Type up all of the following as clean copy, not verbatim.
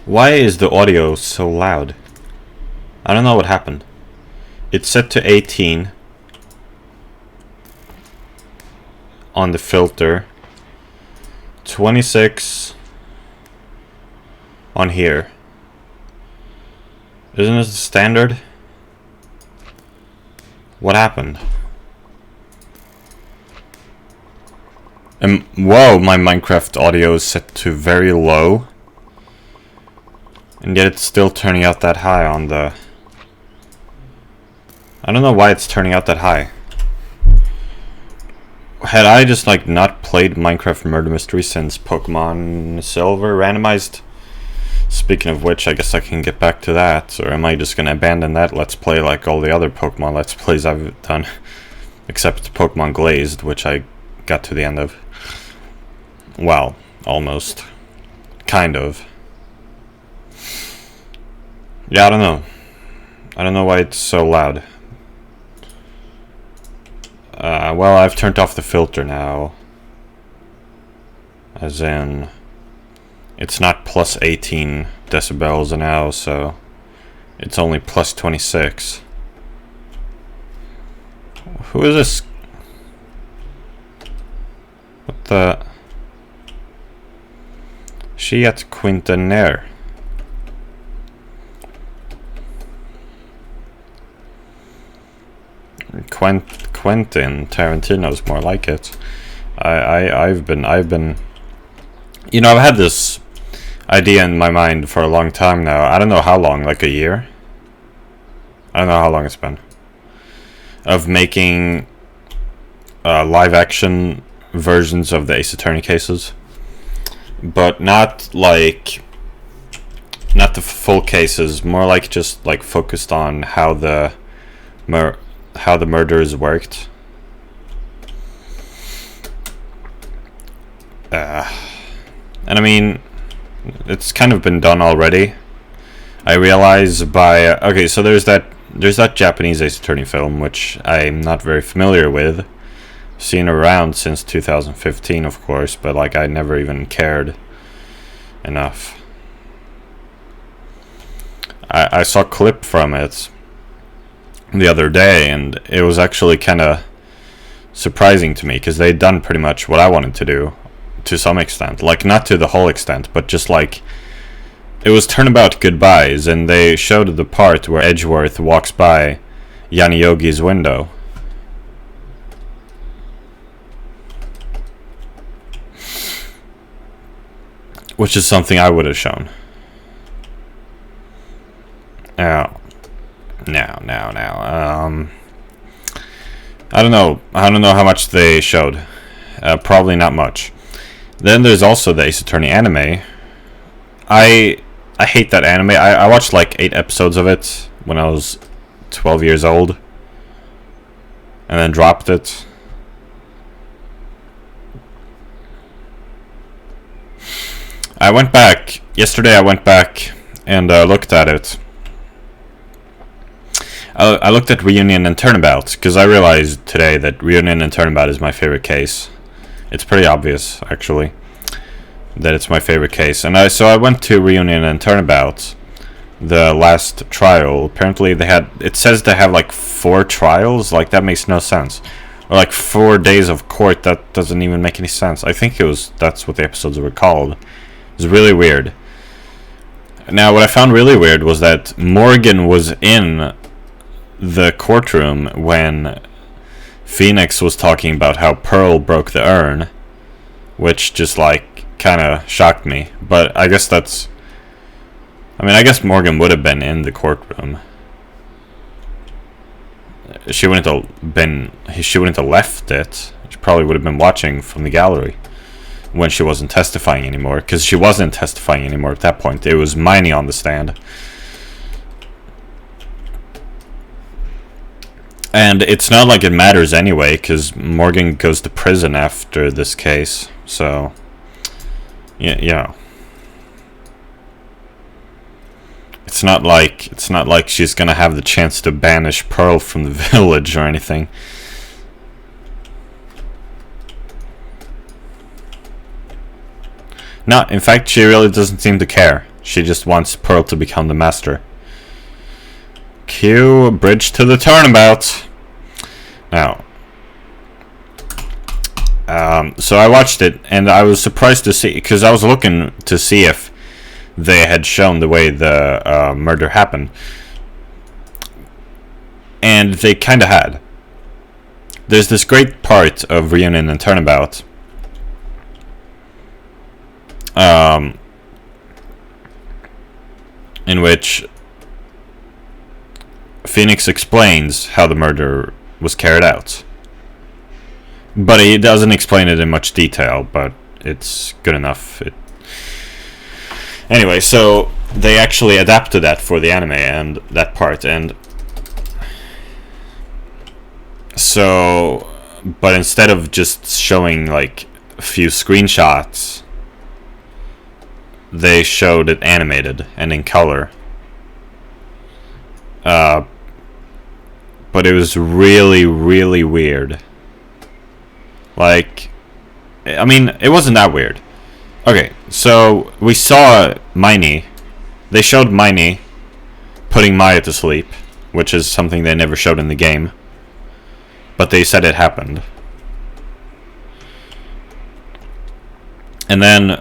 Why is the audio so loud? I don't know what happened. It's set to 18 on the filter, 26 on here. Isn't this the standard? What happened? Whoa, my Minecraft audio is set to very low. And yet it's still turning out that high on the... I don't know why it's turning out that high. Had I just like not played Minecraft Murder Mystery since Pokemon Silver randomized? Speaking of which, I guess I can get back to that. Or am I just gonna abandon that Let's Play like all the other Pokemon Let's Plays I've done? Except Pokemon Glazed, which I got to the end of. Well, almost. Kind of. Yeah, I don't know. I don't know why it's so loud. Well, I've turned off the filter now. As in, it's not plus 18 decibels now, so it's only plus 26. Who is this? What the? She at Quintaner. Quentin Tarantino's more like it. I've been you know, I've had this idea in my mind for a long time now. I don't know how long, like a year? I don't know how long it's been. Of making live action versions of the Ace Attorney cases. But not the full cases, more like just like focused on how the murders worked. And I mean, it's kind of been done already. I realize by okay, so there's that Japanese Ace Attorney film, which I'm not very familiar with. Seen around since 2015, of course, but like I never even cared enough. I saw a clip from it the other day, and it was actually kind of surprising to me because they'd done pretty much what I wanted to do to some extent, like not to the whole extent, but just like it was turnabout goodbyes, and they showed the part where Edgeworth walks by Yanni Yogi's window. Which is something I would have shown. Now. I don't know how much they showed. Probably not much. Then there's also the Ace Attorney anime. I hate that anime. I watched like 8 episodes of it when I was 12 years old. And then dropped it. Yesterday I went back and looked at it. I looked at Reunion and Turnabout, because I realized today that Reunion and Turnabout is my favorite case. It's pretty obvious, actually, that it's my favorite case. And so I went to Reunion and Turnabout, the last trial. Apparently it says they have like 4 trials. Like, that makes no sense. Or like 4 days of court. That doesn't even make any sense. I think that's what the episodes were called. It was really weird. Now, what I found really weird was that Morgan was in the courtroom when Phoenix was talking about how Pearl broke the urn, which just like kind of shocked me. But I guess I guess Morgan would have been in the courtroom. She wouldn't have left it. She probably would have been watching from the gallery when she wasn't testifying anymore, because she wasn't testifying anymore at that point. It was Miney on the stand. And it's not like it matters anyway, because Morgan goes to prison after this case. So, yeah. It's not like she's gonna have the chance to banish Pearl from the village or anything. No, in fact, she really doesn't seem to care. She just wants Pearl to become the master. Cue bridge to the turnabout. Now, so I watched it, and I was surprised to see, because I was looking to see if they had shown the way the murder happened, and they kind of had. There's this great part of Reunion and Turnabout, in which Phoenix explains how the murder was carried out. But he doesn't explain it in much detail, but it's good enough. Anyway, so they actually adapted that for the anime, and that part, and so, but instead of just showing like a few screenshots, they showed it animated and in color. But it was really, really weird. Like, I mean, it wasn't that weird. Okay, so we saw Miney. They showed Miney putting Maya to sleep, which is something they never showed in the game. But they said it happened. And then...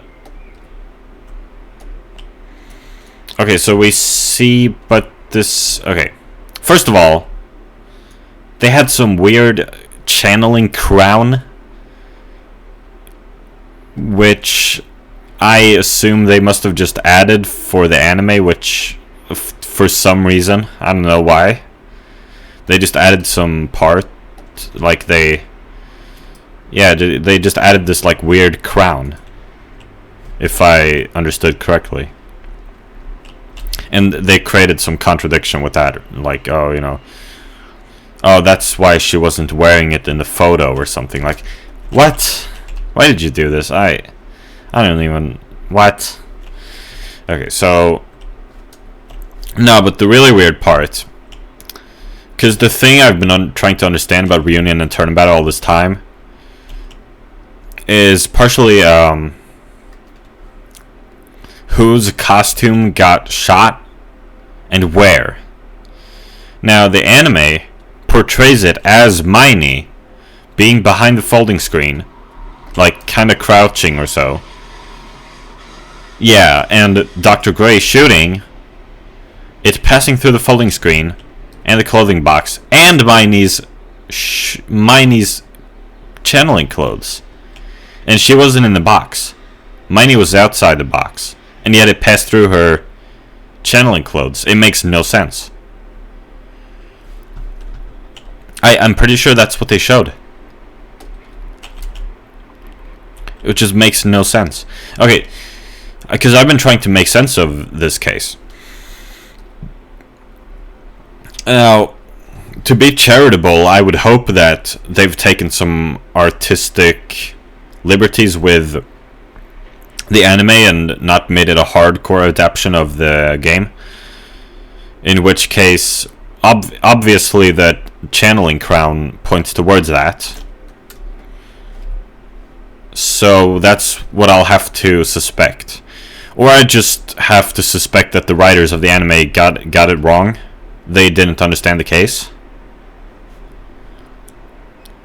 Okay, so we see, but this... Okay, first of all, they had some weird channeling crown, which I assume they must have just added for the anime, which for some reason, I don't know why, they just added some part, like they just added this like weird crown, if I understood correctly. And they created some contradiction with that, like, oh, you know, oh, that's why she wasn't wearing it in the photo or something. Like, what? Why did you do this? I don't even... What? Okay, so... No, but the really weird part... Because the thing I've been trying to understand about Reunion and Turnabout all this time is partially, whose costume got shot and where. Now, the anime portrays it as Miney being behind the folding screen, like kind of crouching or so. Yeah, and Dr. Gray shooting it, passing through the folding screen and the clothing box and Miney's channeling clothes. And she wasn't in the box. Miney was outside the box, and yet it passed through her channeling clothes. It makes no sense. I'm pretty sure that's what they showed. It just makes no sense. Okay, because I've been trying to make sense of this case. Now, to be charitable, I would hope that they've taken some artistic liberties with the anime and not made it a hardcore adaptation of the game. In which case, obviously that channeling crown points towards that. So that's what I'll have to suspect. Or I just have to suspect that the writers of the anime got it wrong. They didn't understand the case.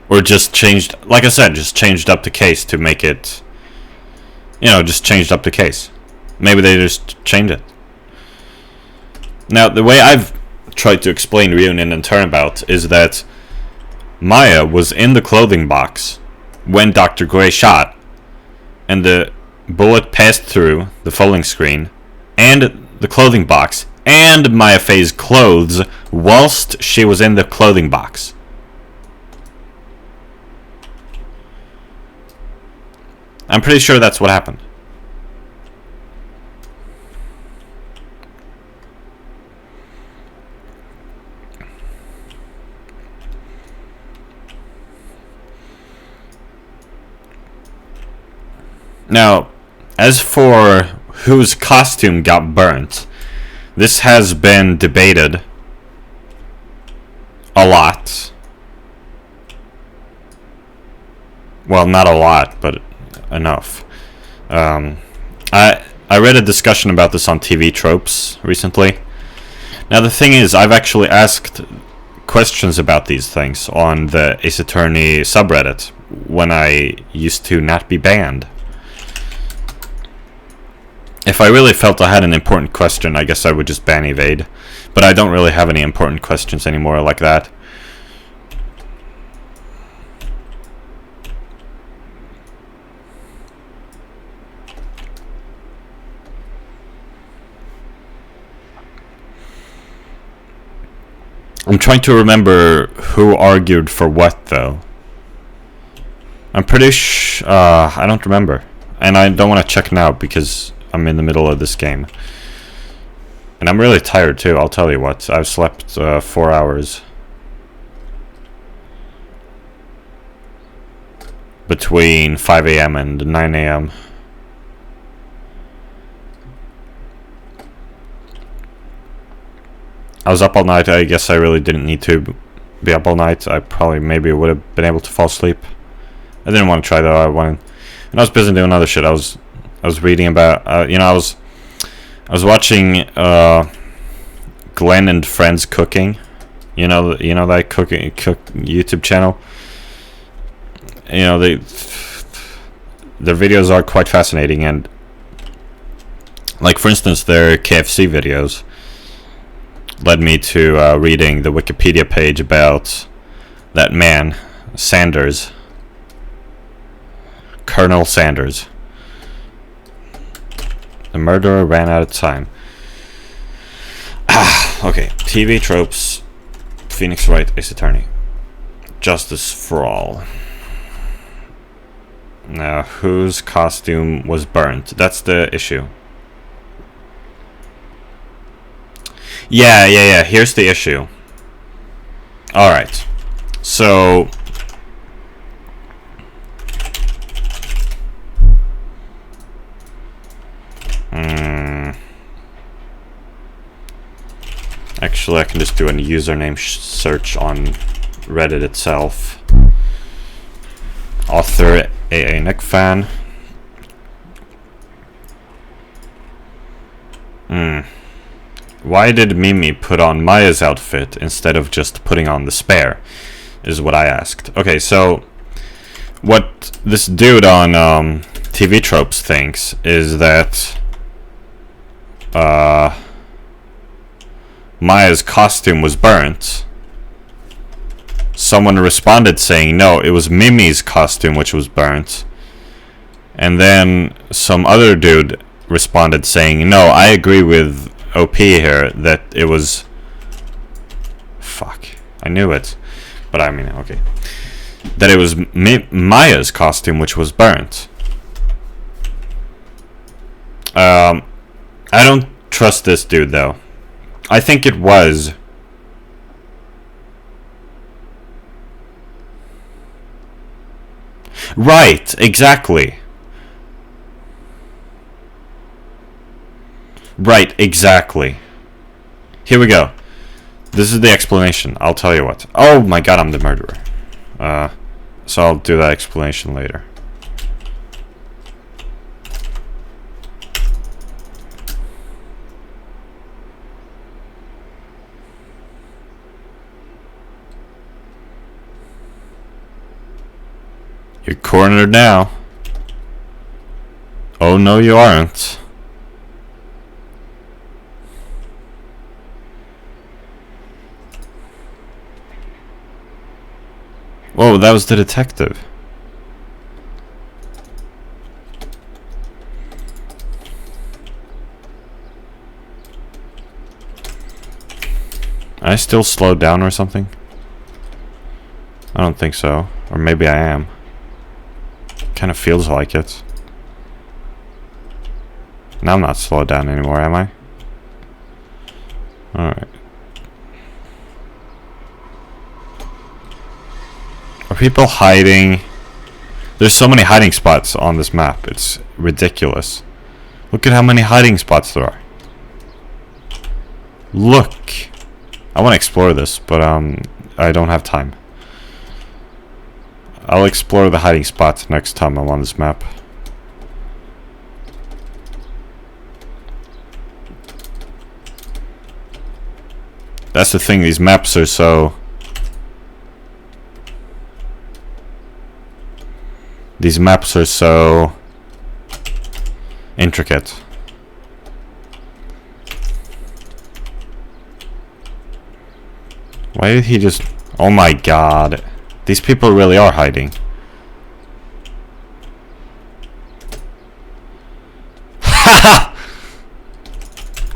Or just changed, like I said, just changed up the case to make it, you know, just changed up the case. Maybe they just changed it. Now, the way I've tried to explain Reunion and Turnabout is that Maya was in the clothing box when Dr. Gray shot, and the bullet passed through the folding screen and the clothing box and Maya Faye's clothes whilst she was in the clothing box. I'm pretty sure that's what happened. Now, as for whose costume got burnt, this has been debated a lot. Well, not a lot, but enough. I read a discussion about this on TV Tropes recently. Now the thing is, I've actually asked questions about these things on the Ace Attorney subreddit when I used to not be banned. If I really felt I had an important question, I guess I would just ban evade. But I don't really have any important questions anymore like that. I'm trying to remember who argued for what, though. I'm pretty I don't remember. And I don't want to check now because I'm in the middle of this game. And I'm really tired, too, I'll tell you what. I've slept 4 hours. Between 5 a.m. and 9 a.m. I was up all night. I guess I really didn't need to be up all night. I probably maybe would have been able to fall asleep. I didn't want to try though. I was busy doing other shit. I was reading about you know, I was watching Glenn and Friends cooking. You know that cook YouTube channel. You know, their videos are quite fascinating, and like for instance their KFC videos led me to reading the Wikipedia page about that man, Sanders. Colonel Sanders. The murderer ran out of time. Okay, TV Tropes, Phoenix Wright, Ace Attorney. Justice for all. Now, whose costume was burnt? That's the issue. Yeah. Here's the issue. Alright. So... Actually, I can just do a username search on Reddit itself. Author AA Nick fan. Why did Mimi put on Maya's outfit instead of just putting on the spare? Is what I asked. Okay, so what this dude on TV Tropes thinks is that Maya's costume was burnt. Someone responded saying no, it was Mimi's costume which was burnt. And then some other dude responded saying no, I agree with OP here that it was... Fuck. I knew it. But I mean, okay. That it was Maya's costume which was burnt. I don't trust this dude though. I think it was. Right, exactly. Right, exactly. Here we go. This is the explanation. I'll tell you what. Oh my god, I'm the murderer. So I'll do that explanation later. You're cornered now. Oh no, you aren't. Whoa, that was the detective. I still slowed down or something? I don't think so. Or maybe I am. Kind of feels like it. Now I'm not slowed down anymore, am I? Alright. Are people hiding? There's so many hiding spots on this map. It's ridiculous. Look at how many hiding spots there are. Look. I want to explore this, but I don't have time. I'll explore the hiding spots next time I'm on this map. That's the thing, these maps are so... These maps are so... intricate. Why did he just... Oh my god. These people really are hiding.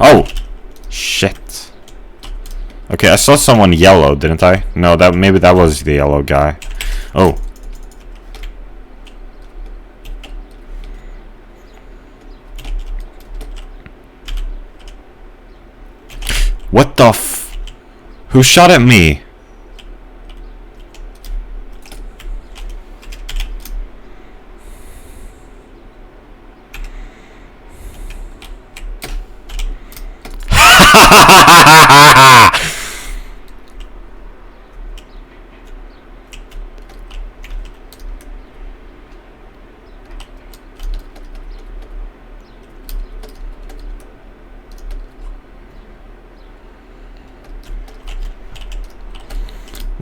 Oh! Shit. Okay, I saw someone yellow, didn't I? No, maybe that was the yellow guy. Oh. What the f... Who shot at me?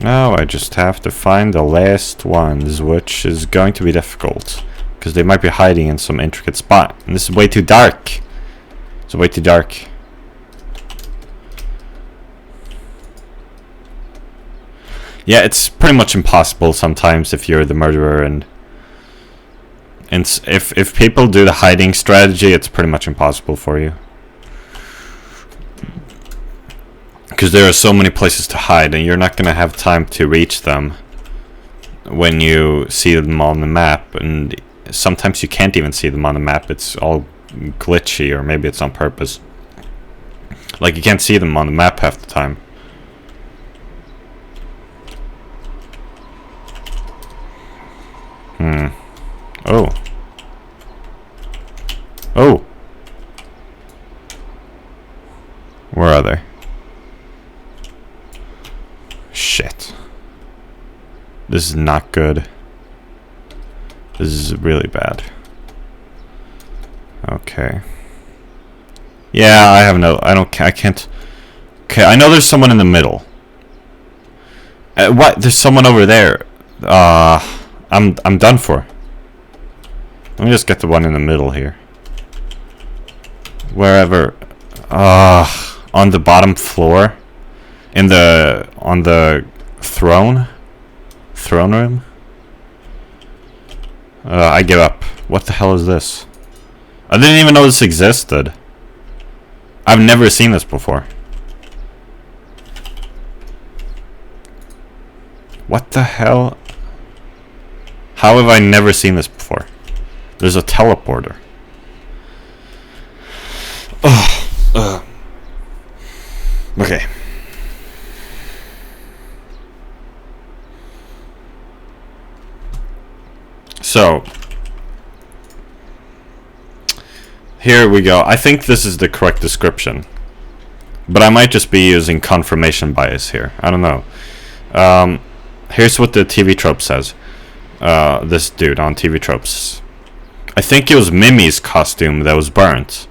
Now I just have to find the last ones, which is going to be difficult, because they might be hiding in some intricate spot. And this is way too dark. It's way too dark. Yeah, it's pretty much impossible sometimes if you're the murderer, and if people do the hiding strategy, it's pretty much impossible for you. Because there are so many places to hide, and you're not going to have time to reach them when you see them on the map. And sometimes you can't even see them on the map. It's all glitchy, or maybe it's on purpose. Like, you can't see them on the map half the time. Oh. Oh. Where are they? Shit. This is not good. This is really bad. Okay. Yeah, I can't. Okay, I know there's someone in the middle. What? There's someone over there. I'm done for. Let me just get the one in the middle here. Wherever. On the bottom floor. On the throne room. I give up. What the hell is this? I didn't even know this existed. I've never seen this before. What the hell? How have I never seen this before? There's a teleporter. Okay. So, here we go. I think this is the correct description, but I might just be using confirmation bias here. I don't know. Here's what the TV trope says. This dude on TV tropes. I think it was Mimi's costume that was burnt.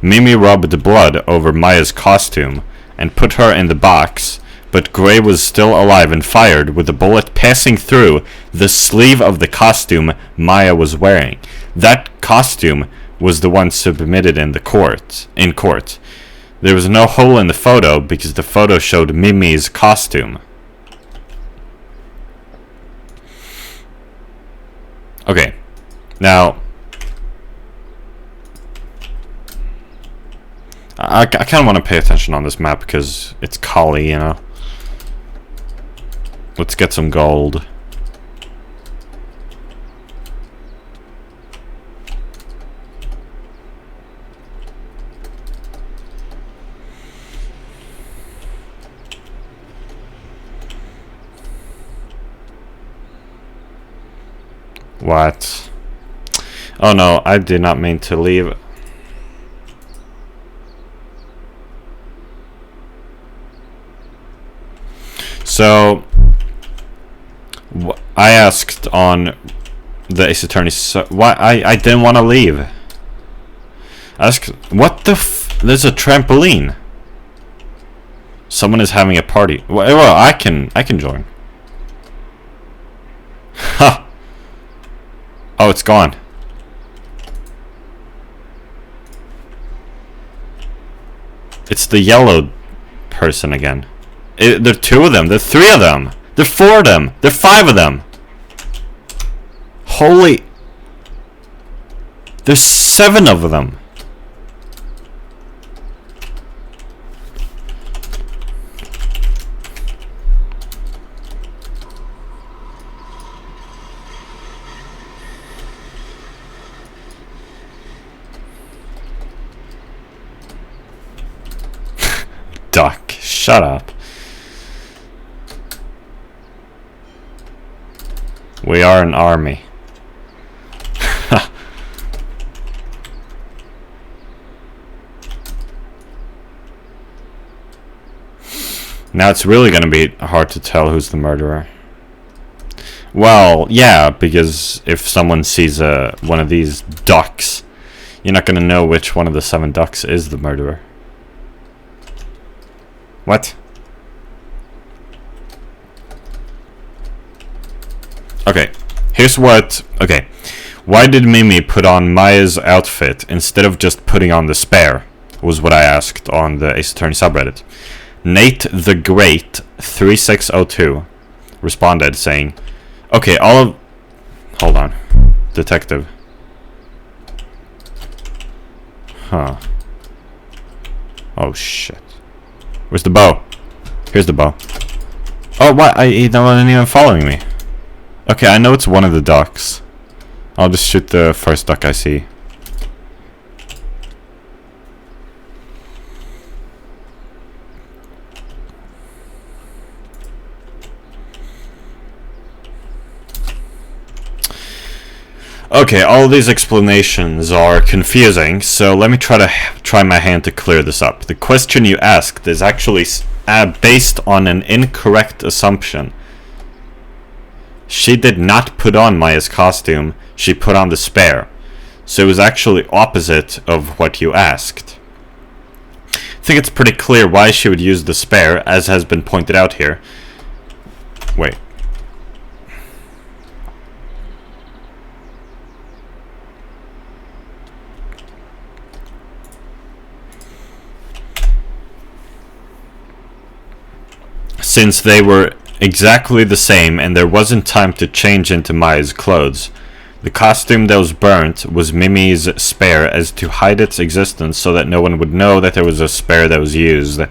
Mimi rubbed the blood over Maya's costume and put her in the box, but Gray was still alive and fired with a bullet passing through the sleeve of the costume Maya was wearing. That costume was the one submitted in court. There was no hole in the photo because the photo showed Mimi's costume. Okay, now I kind of want to pay attention on this map because it's Kali, you know. Let's get some gold. What? Oh no, I did not mean to leave. So, I asked on the Ace Attorney, why I didn't want to leave. Ask, what the there's a trampoline. Someone is having a party. Well, I can join. Ha! Oh, it's gone. It's the yellow person again. There are 2 of them. There are 3 of them. There are 4 of them. There are 5 of them. Holy... There's 7 of them. Duck, shut up. We are an army. Now it's really gonna be hard to tell who's the murderer. Well, yeah, because if someone sees one of these ducks, you're not gonna know which one of the 7 ducks is the murderer. What? Okay, here's what... Okay, why did Mimi put on Maya's outfit instead of just putting on the spare? Was what I asked on the Ace Attorney subreddit. Nate the Great 3602 responded saying, okay, all of... Hold on. Detective. Huh. Oh, shit. Where's the bow? Here's the bow. Oh, what? He wasn't even following me. Okay, I know it's one of the ducks. I'll just shoot the first duck I see. Okay, all these explanations are confusing, so let me try my hand to clear this up. The question you asked is actually based on an incorrect assumption. She did not put on Maya's costume, she put on the spare. So it was actually opposite of what you asked. I think it's pretty clear why she would use the spare, as has been pointed out here. Wait. Since they were exactly the same and there wasn't time to change into Maya's clothes, the costume that was burnt was Mimi's spare as to hide its existence so that no one would know that there was a spare that was used.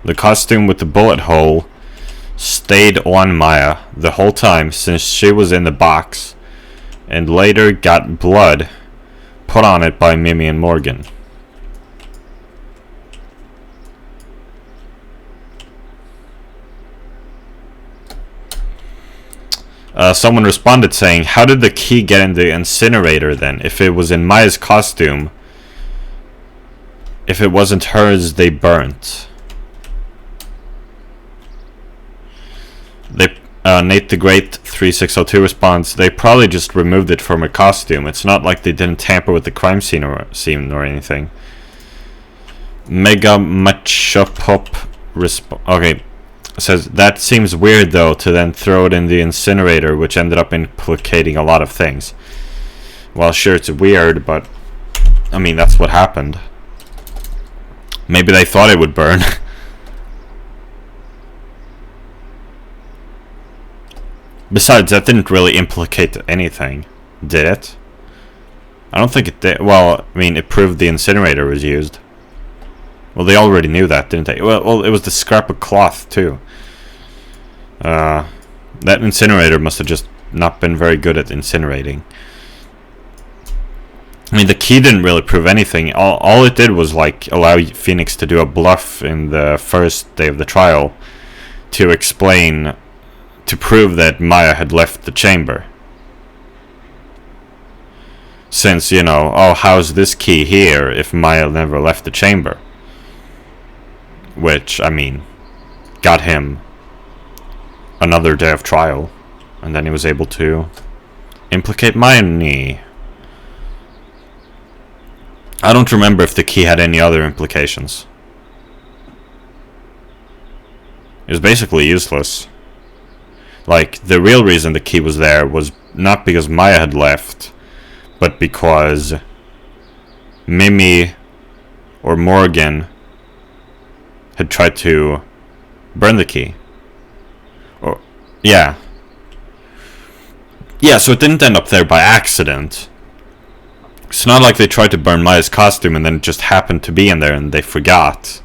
The costume with the bullet hole stayed on Maya the whole time since she was in the box and later got blood put on it by Mimi and Morgan. Someone responded saying, how did the key get in the incinerator then? If it was in Maya's costume, if it wasn't hers, they burnt. Nate the Great 3602 responds, they probably just removed it from her costume. It's not like they didn't tamper with the crime scene or anything. Mega Machopop okay. Says, that seems weird though to then throw it in the incinerator, which ended up implicating a lot of things. Well, sure, it's weird, but I mean, that's what happened. Maybe they thought it would burn. Besides, that didn't really implicate anything, did it? I don't think it did. Well, I mean, it proved the incinerator was used. Well, they already knew that, didn't they? Well, it was the scrap of cloth, too. That incinerator must have just not been very good at incinerating. I mean, the key didn't really prove anything. All it did was, like, allow Phoenix to do a bluff in the first day of the trial to explain, to prove that Maya had left the chamber. Since, you know, oh, how's this key here if Maya never left the chamber? Which, I mean, got him another day of trial, and then he was able to implicate Maya. I don't remember if the key had any other implications. It was basically useless. Like, the real reason the key was there was not because Maya had left, but because Mimi or Morgan had tried to burn the key. Or, yeah. Yeah, so it didn't end up there by accident. It's not like they tried to burn Maya's costume and then it just happened to be in there and they forgot.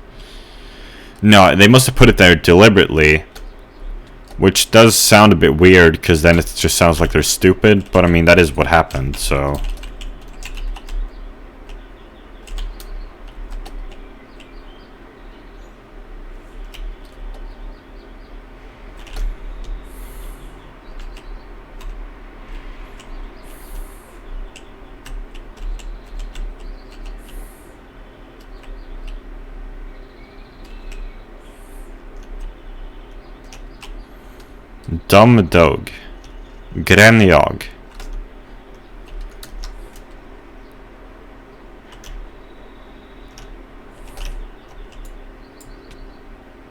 No, they must have put it there deliberately. Which does sound a bit weird, because then it just sounds like they're stupid. But I mean, that is what happened, so... Dum dog. Grenjag.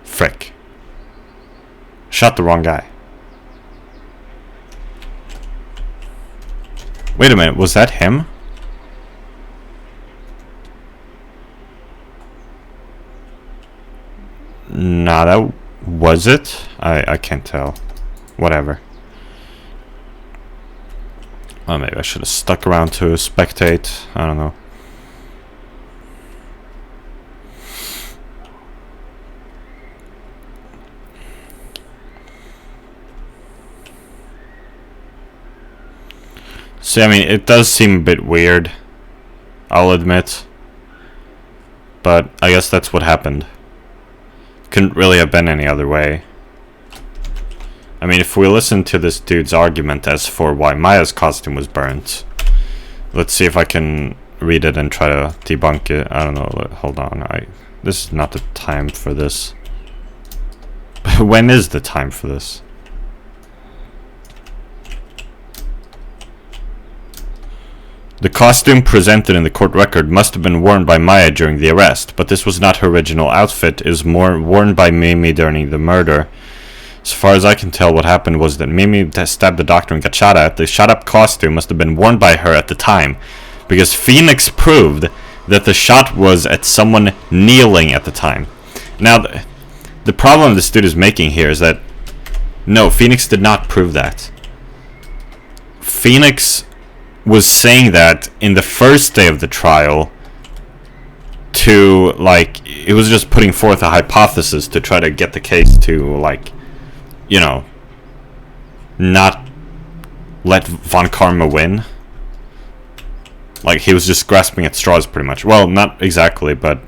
Frick. Shot the wrong guy. Wait a minute, was that him? Nah, that was it? I can't tell. Whatever. Well, maybe I should have stuck around to spectate. I don't know. See, I mean, it does seem a bit weird, I'll admit. But I guess that's what happened. Couldn't really have been any other way. I mean, if we listen to this dude's argument as for why Maya's costume was burnt, let's see if I can read it and try to debunk it. I don't know. Hold on. This is not the time for this. When is the time for this? The costume presented in the court record must have been worn by Maya during the arrest, but this was not her original outfit. It is more worn by Mimi during the murder. As far as I can tell, what happened was that Mimi stabbed the doctor and got shot at. The shot-up costume must have been worn by her at the time, because Phoenix proved that the shot was at someone kneeling at the time. Now, the problem this dude is making here is that, no, Phoenix did not prove that. Phoenix was saying that in the first day of the trial to, like, it was just putting forth a hypothesis to try to get the case to, like, you know, not let Von Karma win. Like, he was just grasping at straws, pretty much. Well, not exactly, but,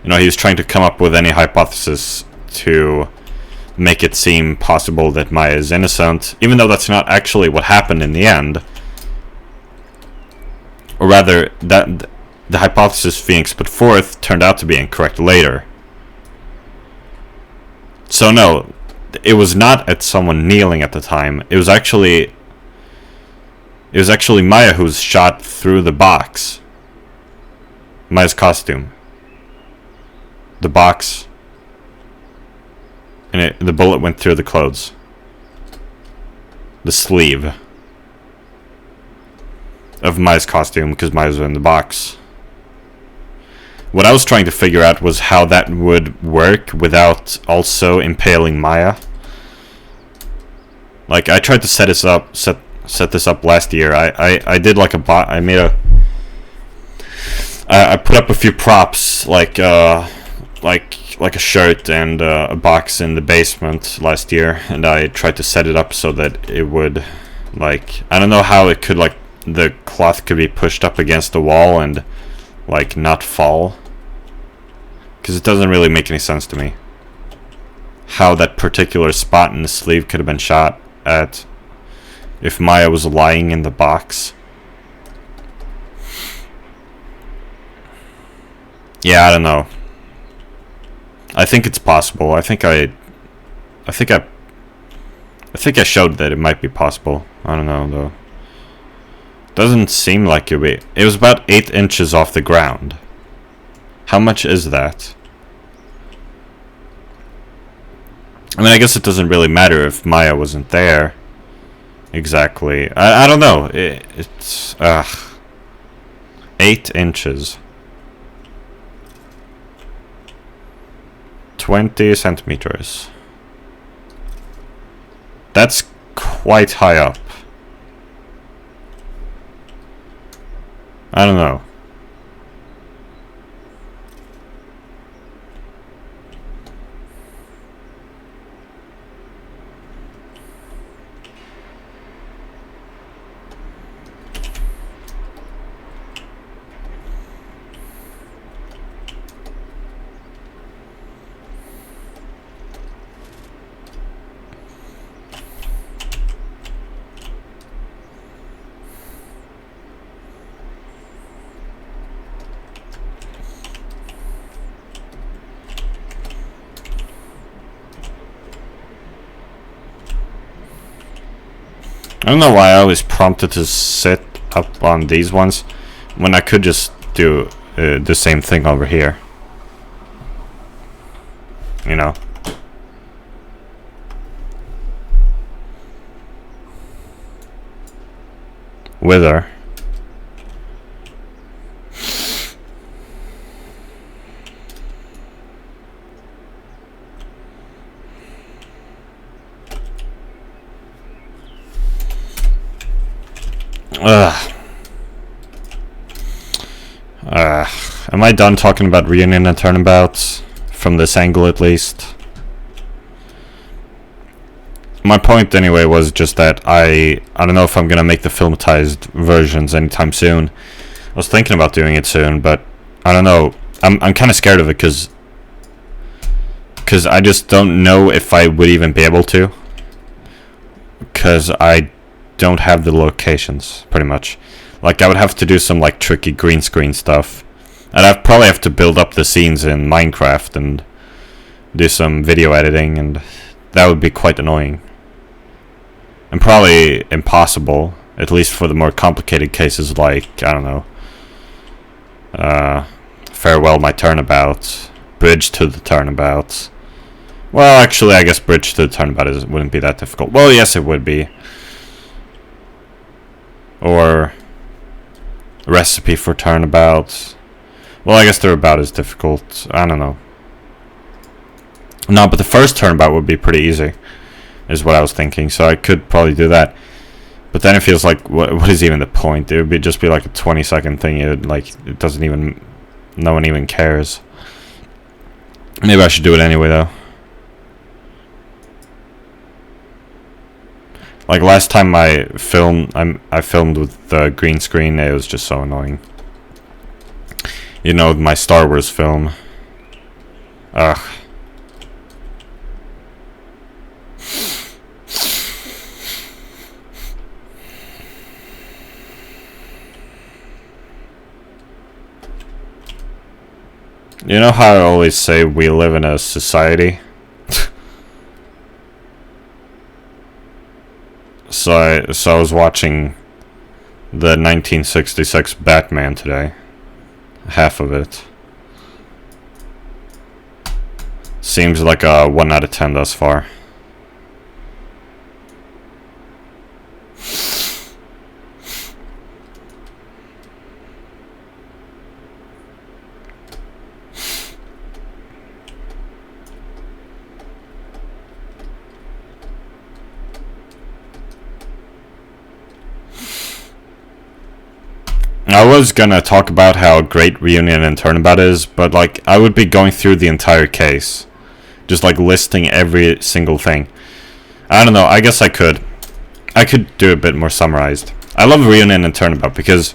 you know, he was trying to come up with any hypothesis to make it seem possible that Maya is innocent, even though that's not actually what happened in the end. Or rather, that the hypothesis Phoenix put forth turned out to be incorrect later. So no, it was not at someone kneeling at the time. It was actually Maya who was shot through the box. Maya's costume. The box. And the bullet went through the clothes. The sleeve of Maya's costume, because Maya was in the box. What I was trying to figure out was how that would work without also impaling Maya. Like, I tried to set this up last year. I did like I put up a few props, like a shirt and a box in the basement last year, and I tried to set it up so that it would, like, I don't know how it could, like, the cloth could be pushed up against the wall and, like, not fall. Because it doesn't really make any sense to me how that particular spot in the sleeve could have been shot at if Maya was lying in the box. Yeah, I don't know. I think it's possible. I think I showed that it might be possible. I don't know though. Doesn't seem like it would be. It was about 8 inches off the ground. How much is that? I mean, I guess it doesn't really matter if Maya wasn't there. Exactly. I don't know. It's 8 inches. 20 centimeters. That's quite high up. I don't know. I don't know why I was prompted to sit up on these ones when I could just do the same thing over here. You know? With her. Am I done talking about reunion and turnabouts? From this angle at least. My point anyway was just that I don't know if I'm gonna make the filmatized versions anytime soon. I was thinking about doing it soon, but I don't know. I'm kind of scared of it because I just don't know if I would even be able to, because I don't have the locations pretty much. Like, I would have to do some like tricky green screen stuff, and I'd probably have to build up the scenes in Minecraft and do some video editing, and that would be quite annoying and probably impossible, at least for the more complicated cases like, I don't know, Farewell My Turnabout, Bridge to the Turnabout. Well, actually, I guess Bridge to the Turnabout wouldn't be that difficult. Well, yes, it would be. Or Recipe for Turnabout. Well, I guess they're about as difficult. I don't know. No, but the first turnabout would be pretty easy, is what I was thinking. So I could probably do that. But then it feels like, what is even the point? It would just be like a 20-second thing. It doesn't even, no one even cares. Maybe I should do it anyway, though. Like last time I filmed with the green screen, it was just so annoying. You know, my Star Wars film. Ugh. You know how I always say we live in a society? So I was watching the 1966 Batman today. Half of it. Seems like a 1 out of 10 thus far. I was gonna talk about how great Reunion and Turnabout is, but like I would be going through the entire case, just like listing every single thing. I don't know, I guess I could do a bit more summarized. I love Reunion and Turnabout because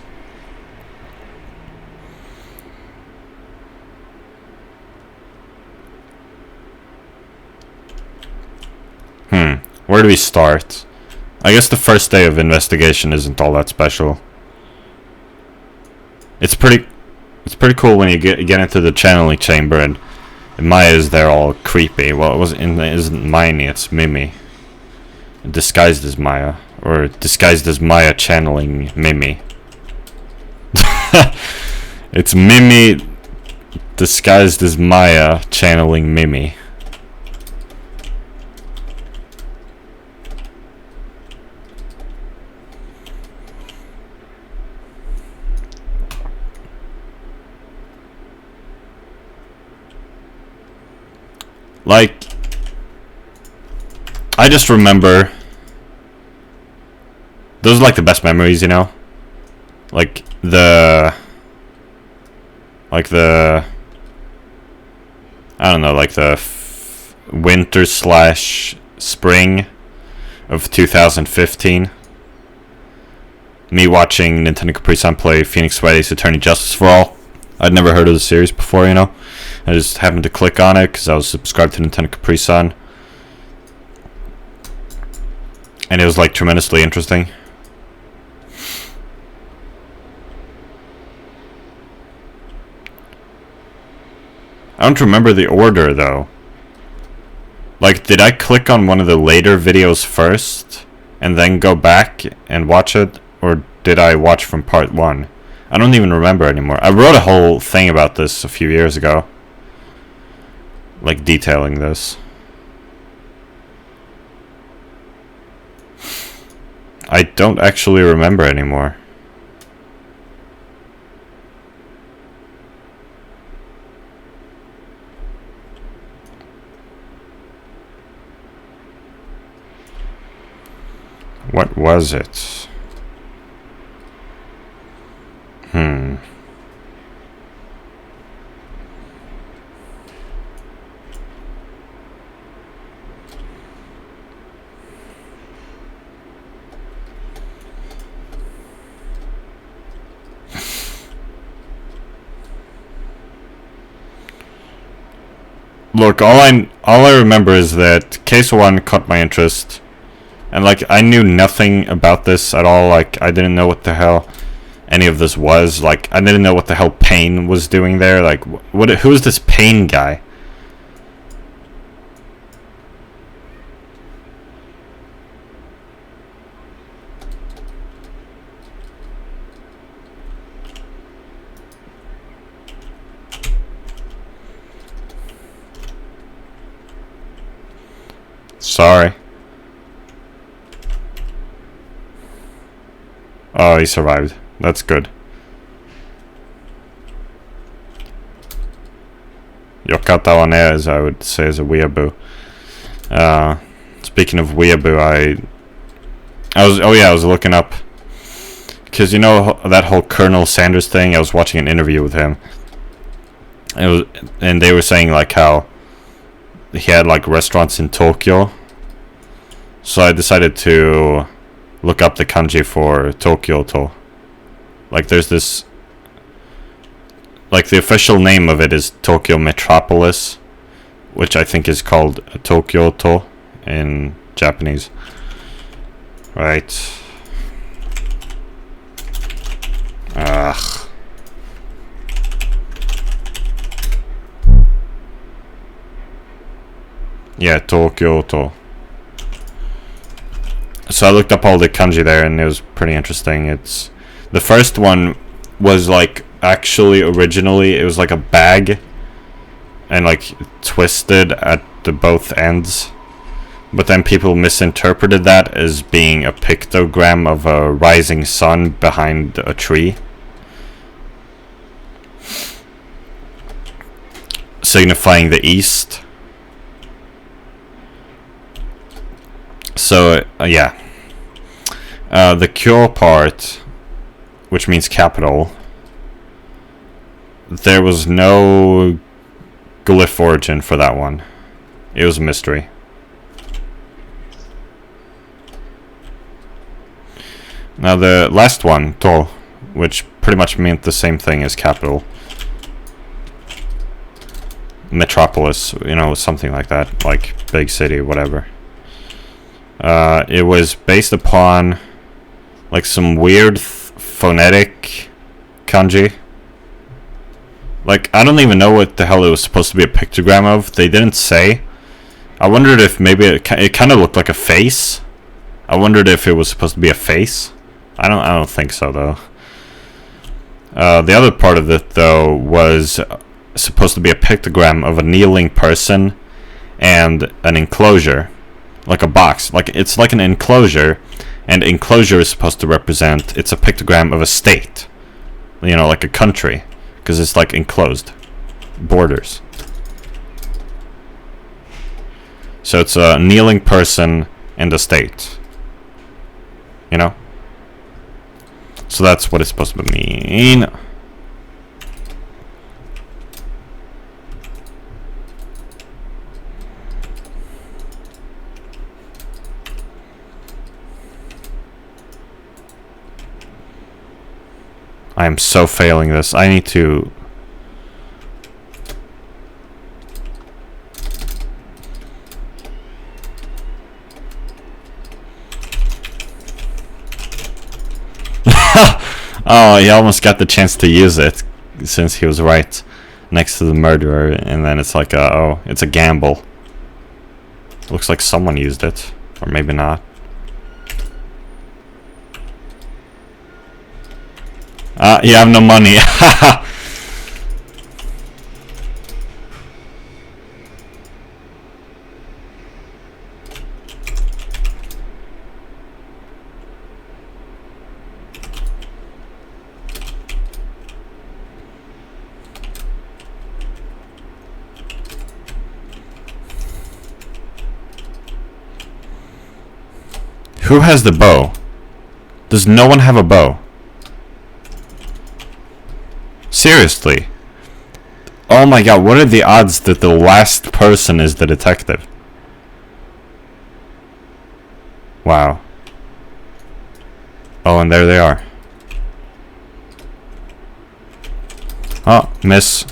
where do we start? I guess the first day of investigation isn't all that special. It's pretty cool when you get into the channeling chamber and Maya is there all creepy. Well, it isn't Miney, it's Mimi. Disguised as Maya. Or disguised as Maya channeling Mimi. It's Mimi disguised as Maya channeling Mimi. Like, I just remember, those are like the best memories, you know? Like the I don't know, like the winter slash spring of 2015. Me watching Nintendo Capri Sun play Phoenix Wright Ace Attorney Justice for All. I'd never heard of the series before, you know? I just happened to click on it because I was subscribed to Nintendo Capri Sun. And it was like tremendously interesting. I don't remember the order though. Like, did I click on one of the later videos first and then go back and watch it? Or did I watch from part 1? I don't even remember anymore. I wrote a whole thing about this a few years ago. Like, detailing this. I don't actually remember anymore. What was it? Look, all I remember is that Case 1 caught my interest. And like, I knew nothing about this at all. Like, I didn't know what the hell any of this was. Like, I didn't know what the hell Payne was doing there. Like, who is this Payne guy? Sorry. Oh, he survived. That's good. Yokata wa ne, as I would say, is a weeaboo. Speaking of weeaboo, I was looking up, because you know that whole Colonel Sanders thing. I was watching an interview with him. And they were saying like how he had like restaurants in Tokyo. So I decided to look up the kanji for Tokyo-to. Like, there's this, like, the official name of it is Tokyo Metropolis, which I think is called Tokyo-to in Japanese. Right. Ugh. Yeah, Tokyo-to. So I looked up all the kanji there, and it was pretty interesting. It's the first one was like, actually originally it was like a bag and like twisted at the both ends, but then people misinterpreted that as being a pictogram of a rising sun behind a tree, signifying the east. So, yeah. The Kyo part, which means capital, there was no glyph origin for that one. It was a mystery. Now the last one, To, which pretty much meant the same thing as capital. Metropolis, you know, something like that, like big city, whatever. It was based upon like some weird phonetic kanji. Like, I don't even know what the hell it was supposed to be a pictogram of. They didn't say. I wondered if maybe it kind of looked like a face. I wondered if it was supposed to be a face. I don't think so though. The other part of it though was supposed to be a pictogram of a kneeling person and an enclosure, like a box. Like, it's like an enclosure, and enclosure is supposed to represent, it's a pictogram of a state, you know, like a country, because it's like enclosed borders. So it's a kneeling person in the state. You know? So that's what it's supposed to mean. I am so failing this. I need to... Oh, he almost got the chance to use it, since he was right next to the murderer, and then it's like, oh, it's a gamble. Looks like someone used it, or maybe not. You have no money. Who has the bow? Does no one have a bow? Seriously? Oh my god, what are the odds that the last person is the detective? Wow. Oh, and there they are. Oh, miss.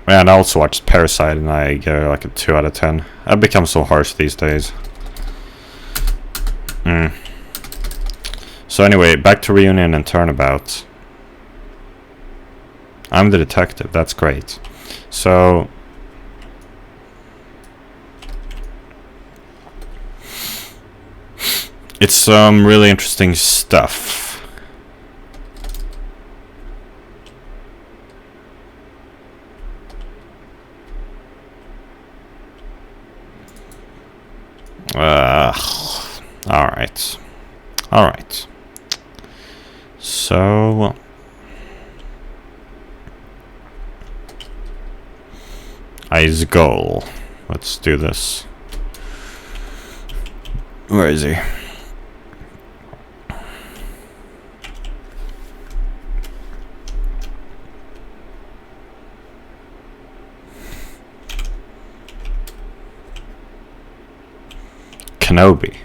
And I also watched Parasite and I gave it like a 2 out of 10. I've become so harsh these days. So anyway, back to Reunion and Turnabout. I'm the detective, that's great. So... it's some really interesting stuff. Alright. Alright. So... Ice goal. Let's do this. Where is he? Kenobi.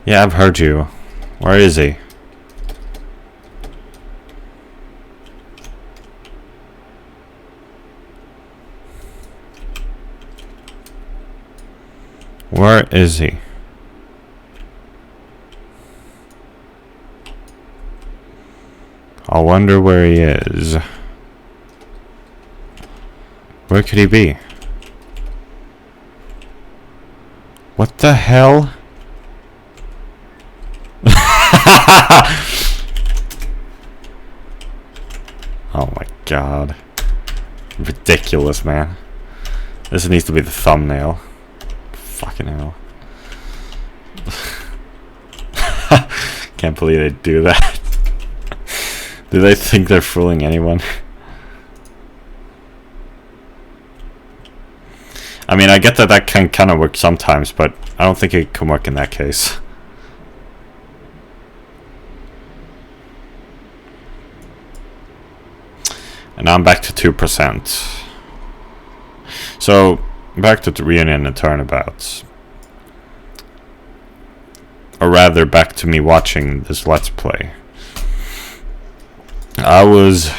Yeah, I've heard you. Where is he? Where is he? I wonder where he is. Where could he be? What the hell? Oh my god. Ridiculous, man. This needs to be the thumbnail. Fucking hell. Can't believe they do that. Do they think they're fooling anyone? I mean, I get that that can kind of work sometimes, but I don't think it can work in that case. And now I'm back to 2%. So, back to the Reunion and Turnabouts. Or rather, back to me watching this Let's Play. I was...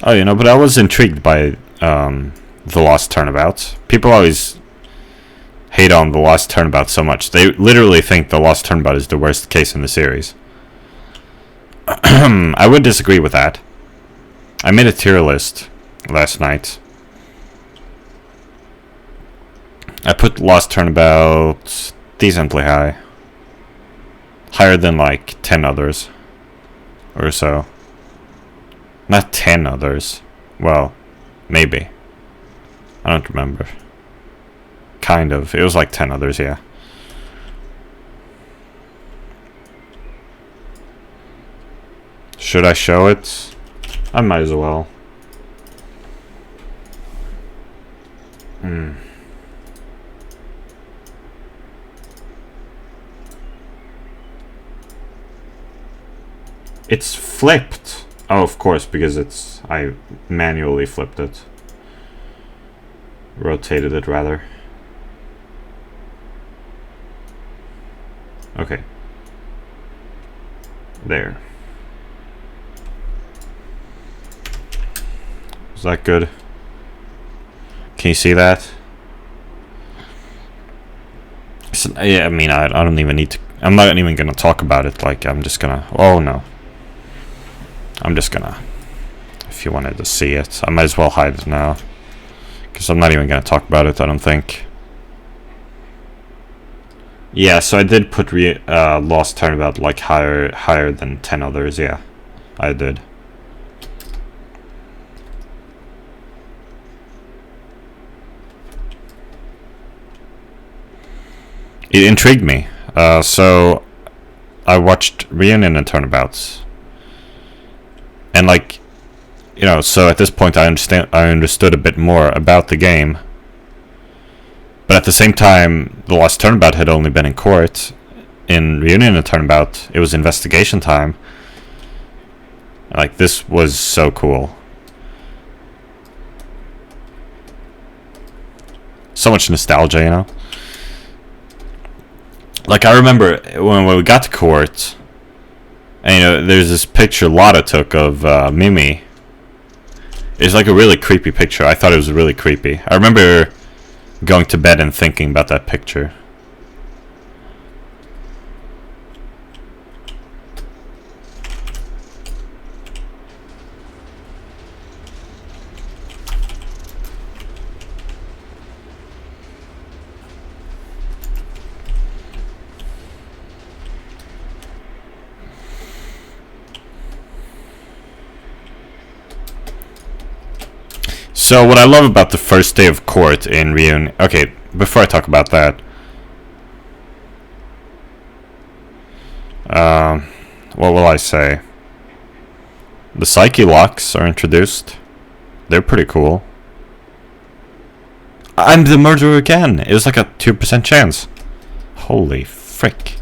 Oh, you know, but I was intrigued by The Lost Turnabout. People always hate on The Lost Turnabout so much. They literally think The Lost Turnabout is the worst case in the series. I would disagree with that. I made a tier list last night. I put Lost Turnabout decently high. Higher than like 10 others. Or so. Not 10 others. Well, maybe. I don't remember. Kind of. It was like 10 others, yeah. Should I show it? I might as well. It's flipped. Oh, of course, because I manually flipped it. Rotated it, rather. Okay. There. Is that good? Can you see that? So, yeah, I mean, I don't even need to... I'm not even gonna talk about it. Like, I'm just gonna... Oh, no. I'm just gonna... If you wanted to see it, I might as well hide it now. Because I'm not even gonna talk about it, I don't think. Yeah, so I did put Lost Turnabout like higher than 10 others, yeah. I did. It intrigued me. So I watched Reunion and Turnabouts. And like, you know, so at this point I understood a bit more about the game. But at the same time, the Lost Turnabout had only been in court. In Reunion and Turnabout, it was investigation time. Like, this was so cool. So much nostalgia, you know? Like, I remember when we got to court, and, you know, there's this picture Lotta took of Mimi. It's like a really creepy picture. I thought it was really creepy. I remember going to bed and thinking about that picture. So what I love about the first day of court in Reunion... Okay, before I talk about that... what will I say? The Psyche locks are introduced. They're pretty cool. I'm the murderer again! It was like a 2% chance. Holy frick.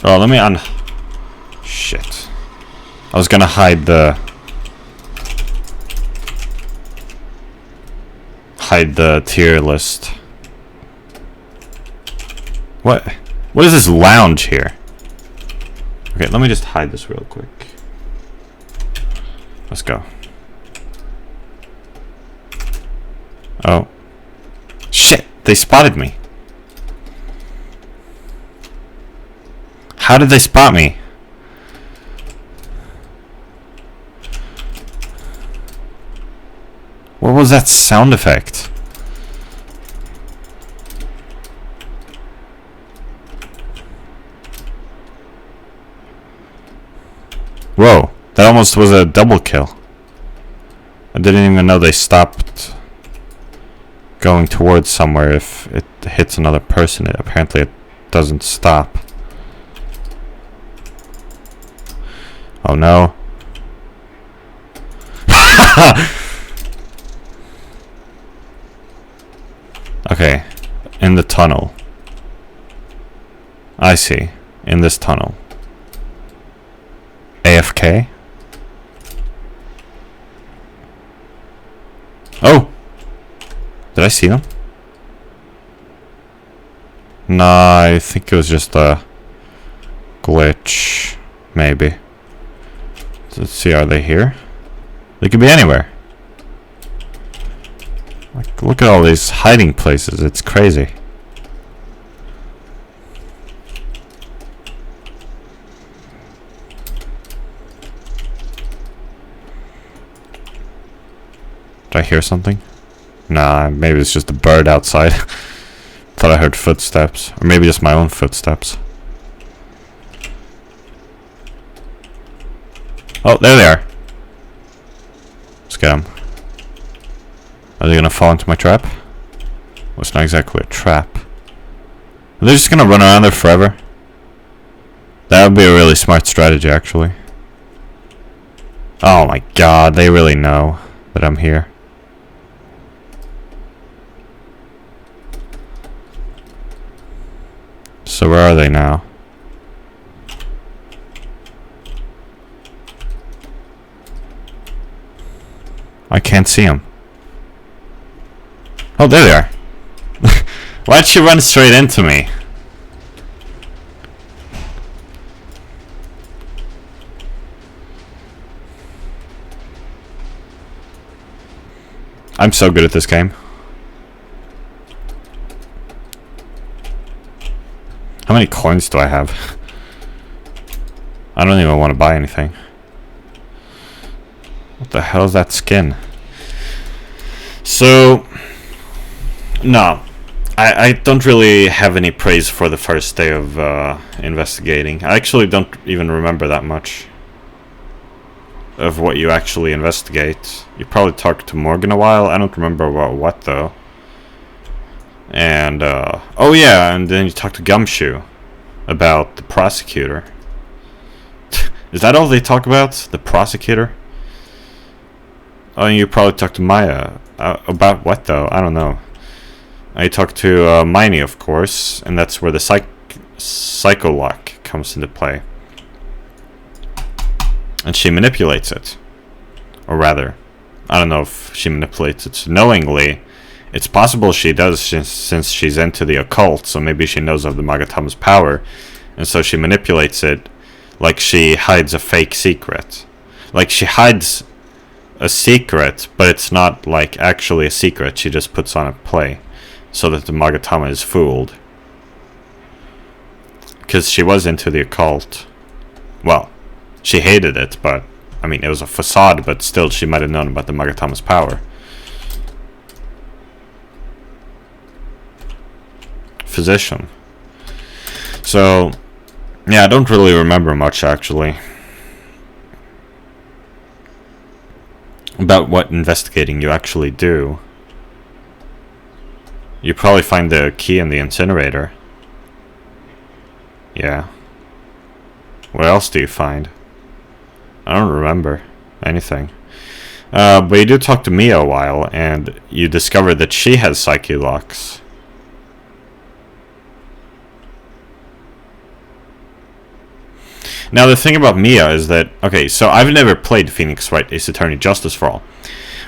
Oh, let me shit. I was gonna hide the tier list. What is this lounge here? Okay, let me just hide this real quick. Let's go. Oh. Shit, they spotted me. How did they spot me? What was that sound effect? Whoa, that almost was a double kill. I didn't even know they stopped going towards somewhere if it hits another person. Apparently it doesn't stop. Oh no. Okay. in the tunnel. I see. In this tunnel. AFK? Oh! Did I see them? Nah, I think it was just a glitch. Maybe. Let's see, are they here? They could be anywhere. Like, look at all these hiding places. It's crazy. Did I hear something? Nah, maybe it's just a bird outside. Thought I heard footsteps. Or maybe just my own footsteps. Oh, there they are. Let's get them. Are they gonna fall into my trap? Well, it's not exactly a trap. Are they just gonna run around there forever? That would be a really smart strategy, actually. Oh my god, they really know that I'm here. So where are they now? I can't see them. Oh, there they are. Why'd she run straight into me? I'm so good at this game. How many coins do I have? I don't even want to buy anything. What the hell is that skin? So, no. I don't really have any praise for the first day of investigating. I actually don't even remember that much of what you actually investigate. You probably talked to Morgan a while. I don't remember about what though. And oh yeah, and then you talked to Gumshoe about the prosecutor. Is that all they talk about? The prosecutor? Oh, and you probably talked to Maya about what though? I don't know. I talked to Miney, of course, and that's where the psycho lock comes into play. And she manipulates it. Or rather, I don't know if she manipulates it knowingly. It's possible she does since she's into the occult, so maybe she knows of the Magatama's power, and so she manipulates it like she hides a fake secret. Like she hides a secret, but it's not like actually a secret, she just puts on a play so that the Magatama is fooled. Because she was into the occult. Well, she hated it, but I mean, it was a facade, but still she might have known about the Magatama's power. Physician. So, yeah, I don't really remember much actually about what investigating you actually do. You probably find the key in the incinerator. Yeah. What else do you find? I don't remember anything. But you do talk to Mia a while, and you discover that she has psyche locks. Now the thing about Mia is that, okay, so I've never played Phoenix Wright Ace Attorney Justice for All.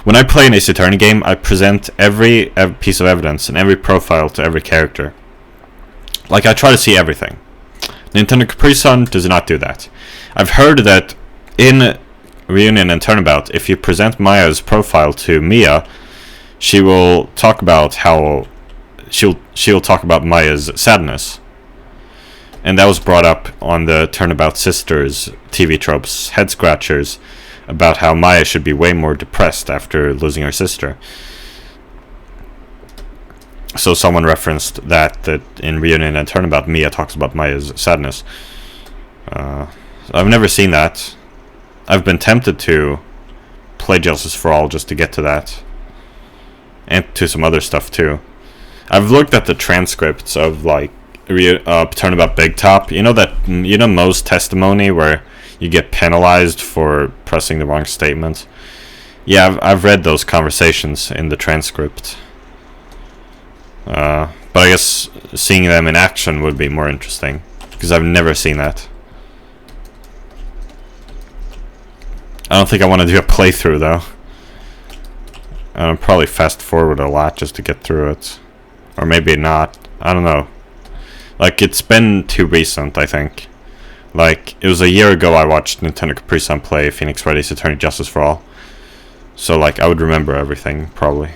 When I play an Ace Attorney game, I present every piece of evidence and every profile to every character. Like, I try to see everything. Nintendo Capri Sun does not do that. I've heard that in Reunion and Turnabout, if you present Maya's profile to Mia, she will talk about how she'll talk about Maya's sadness. And that was brought up on the Turnabout Sisters TV tropes, Head Scratchers, about how Maya should be way more depressed after losing her sister. So someone referenced that in Reunion and Turnabout, Mia talks about Maya's sadness. I've never seen that. I've been tempted to play Justice for All just to get to that. And to some other stuff too. I've looked at the transcripts of like Turnabout Big Top. You know Mo's testimony where you get penalized for pressing the wrong statement? Yeah, I've read those conversations in the transcript. But I guess seeing them in action would be more interesting, because I've never seen that. I don't think I want to do a playthrough though. I'll probably fast forward a lot just to get through it. Or maybe not. I don't know. Like, it's been too recent, I think. Like, it was a year ago I watched Nintendo Capri Sun play Phoenix Wright Ace Attorney Justice for All. So, like, I would remember everything, probably.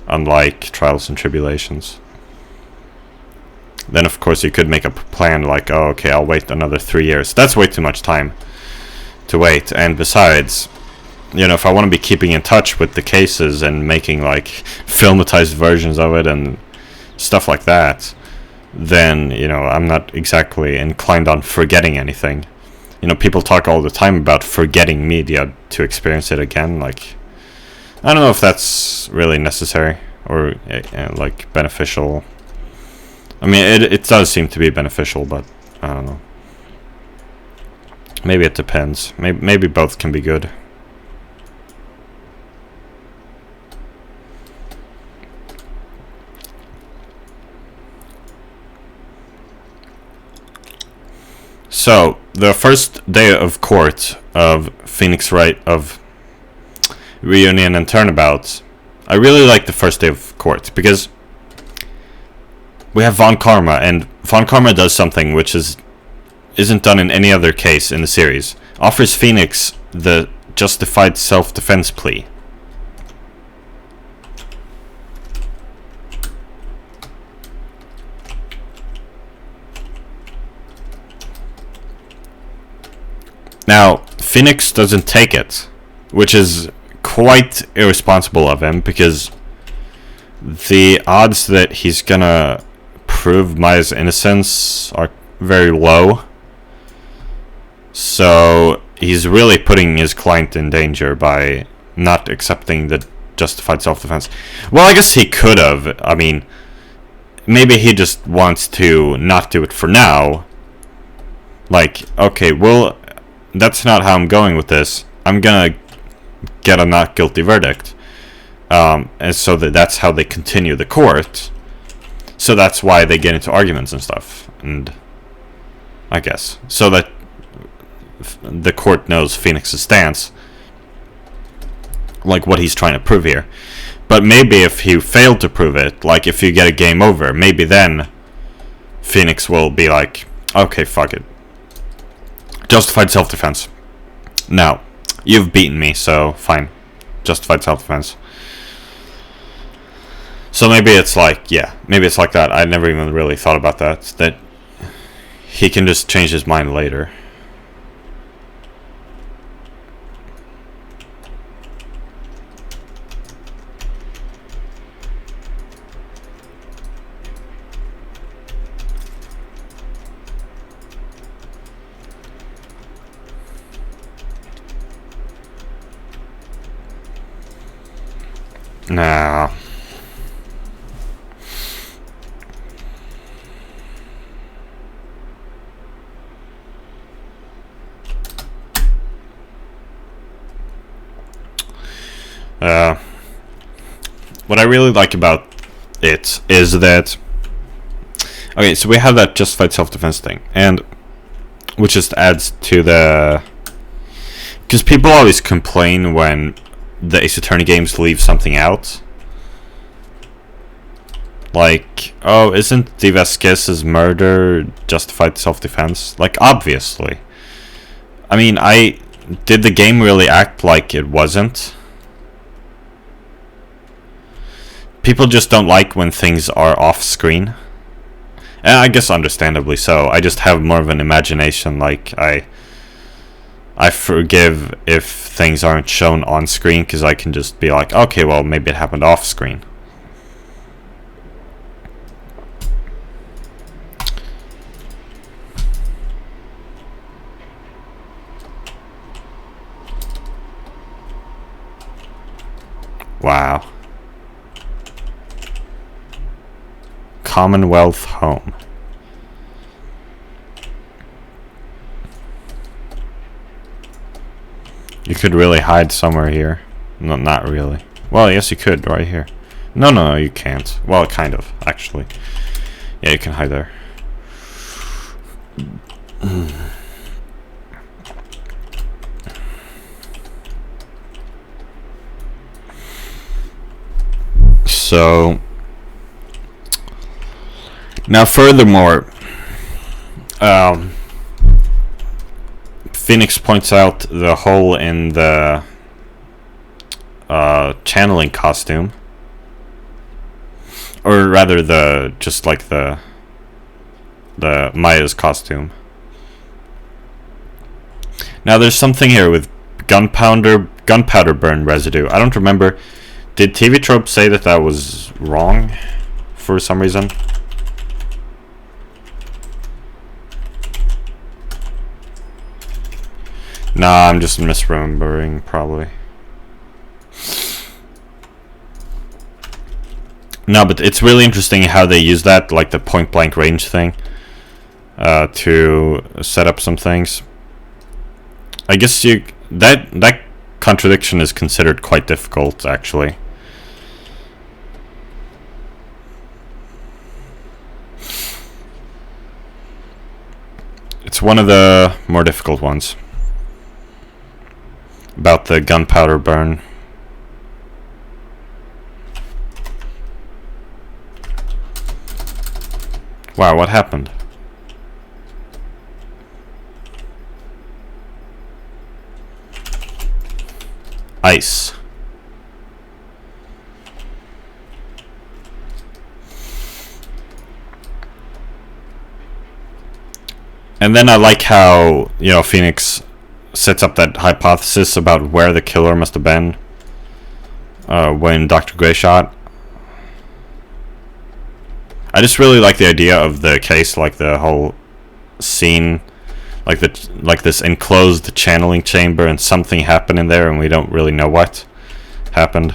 Unlike Trials and Tribulations. Then, of course, you could make a plan like, oh, okay, I'll wait another 3 years. That's way too much time to wait. And besides, you know, if I want to be keeping in touch with the cases and making, like, filmatized versions of it and stuff like that, then, you know, I'm not exactly inclined on forgetting anything. You know, people talk all the time about forgetting media to experience it again. Like, I don't know if that's really necessary or, like, beneficial. I mean, it does seem to be beneficial, but I don't know. Maybe it depends. Maybe both can be good. So, the first day of court of Phoenix Wright of Reunion and Turnabout, I really like the first day of court because we have Von Karma, and Von Karma does something which isn't done in any other case in the series. Offers Phoenix the justified self-defense plea. Now, Phoenix doesn't take it, which is quite irresponsible of him, because the odds that he's gonna prove Maya's innocence are very low. So, he's really putting his client in danger by not accepting the justified self-defense. Well, I guess he could have. I mean, maybe he just wants to not do it for now. Like, okay, well, that's not how I'm going with this. I'm gonna get a not guilty verdict. And so that's how they continue the court. So that's why they get into arguments and stuff. And I guess. So that the court knows Phoenix's stance. Like what he's trying to prove here. But maybe if he failed to prove it, like if you get a game over, maybe then Phoenix will be like, okay, fuck it. Justified self-defense. Now, you've beaten me, so fine. Justified self-defense. So maybe it's like, yeah, maybe it's like that. I never even really thought about that. That he can just change his mind later. Nah. What I really like about it is that, okay, so we have that justified self-defense thing, and which just adds to the, because people always complain when the Ace Attorney games leave something out. Like, oh, isn't De Vasquez's murder justified self-defense? Like, obviously. I mean, did the game really act like it wasn't? People just don't like when things are off-screen. And I guess understandably so. I just have more of an imagination, like, I forgive if things aren't shown on screen, because I can just be like, okay, well, maybe it happened off screen. Wow. Commonwealth Home. You could really hide somewhere here. No, not really. Well, yes, you could, right here. No, no, you can't. Well, kind of, actually. Yeah, you can hide there. So now, furthermore, Phoenix points out the hole in the channeling costume, or rather, just like the Maya's costume. Now, there's something here with gunpowder burn residue. I don't remember. Did TV Trope say that was wrong for some reason? Nah, I'm just misremembering, probably. No, but it's really interesting how they use that, like the point blank range thing, to set up some things. I guess that contradiction is considered quite difficult, actually. It's one of the more difficult ones. About the gunpowder burn. Wow, what happened? Ice. And then I like how, Phoenix sets up that hypothesis about where the killer must have been when Dr. Gray shot. I just really like the idea of the case, like the whole scene, like this enclosed channeling chamber, and something happened in there, and we don't really know what happened.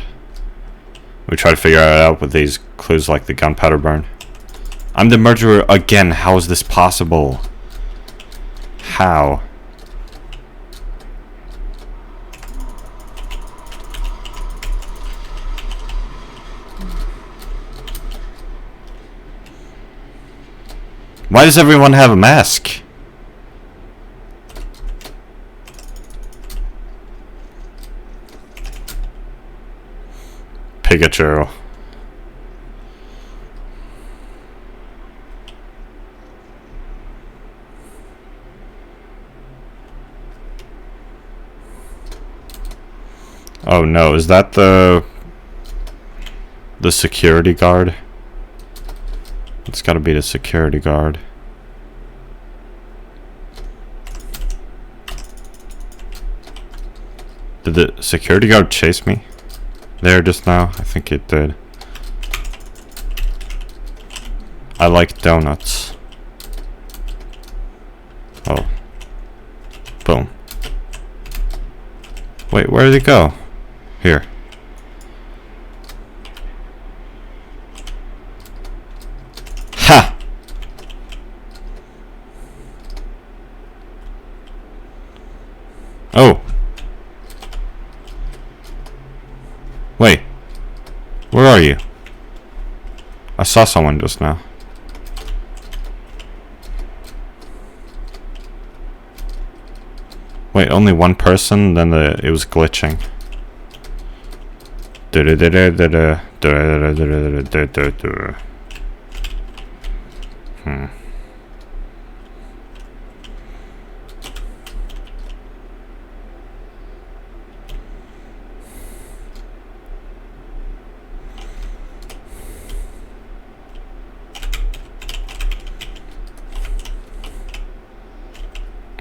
We try to figure it out with these clues, like the gunpowder burn. I'm the murderer again. How is this possible? How? Why does everyone have a mask? Pikachu. Oh no, is that the security guard? It's gotta be the security guard. Did the security guard chase me there just now? I think it did. I like donuts. Oh. Boom. Wait, where did it go? Here. Ha! Oh. Wait. Where are you? I saw someone just now. Wait, only one person? Then it was glitching.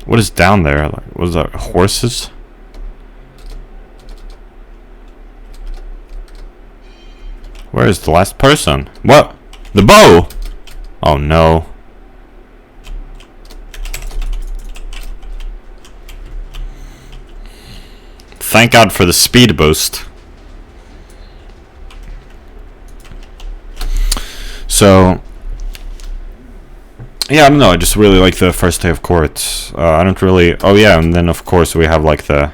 What is down there? Like, was that horses? Where is the last person? What? The bow! Oh no. Thank God for the speed boost. So, yeah, I don't know. I just really like the first day of court. I don't really. Oh yeah, and then of course we have like the.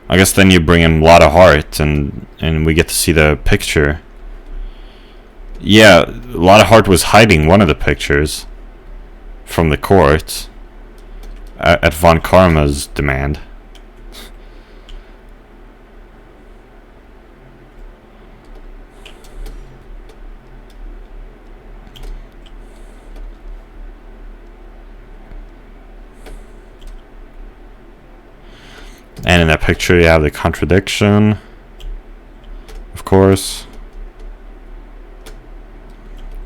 I guess then you bring in a lot of heart, and we get to see the picture Yeah, a lot of Heart was hiding one of the pictures from the court at Von Karma's demand. And in that picture you have the contradiction, of course,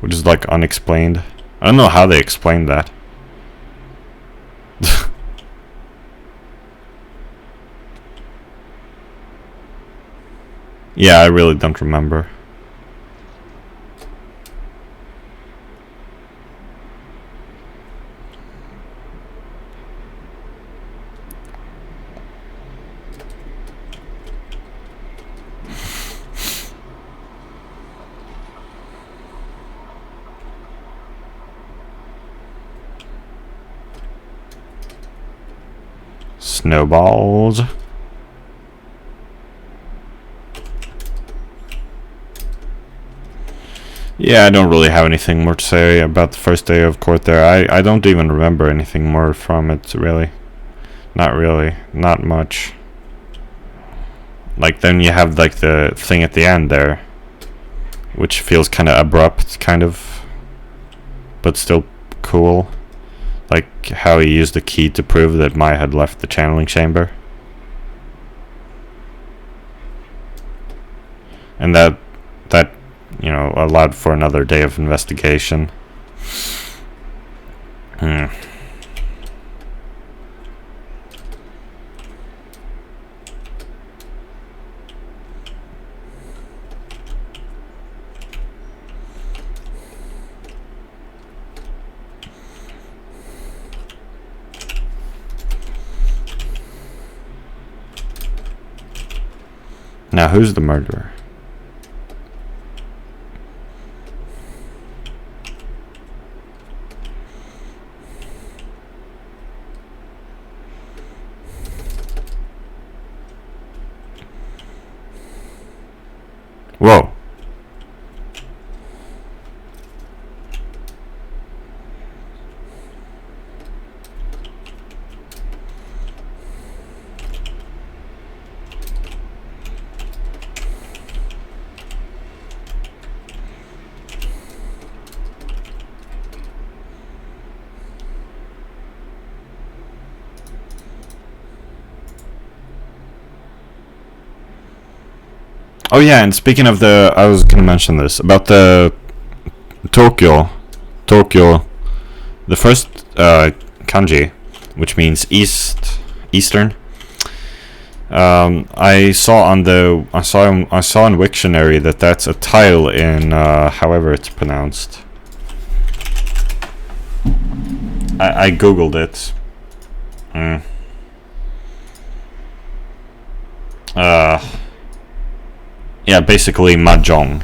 which is like unexplained. I don't know how they explained that. Yeah, I really don't remember. Snowballs. Yeah, I don't really have anything more to say about the first day of court there. I don't even remember anything more from it, really. Not really. Not much. Like, then you have, like, the thing at the end there, which feels kind of abrupt, kind of, but still cool. Like, how he used the key to prove that Mai had left the channeling chamber. And that, you know, allowed for another day of investigation. Now, who's the murderer? Whoa. Oh yeah, and speaking of the, I was gonna mention this about the Tokyo, the first kanji, which means eastern. I saw in Wiktionary that that's a tile in however it's pronounced. I googled it. Yeah, basically mahjong.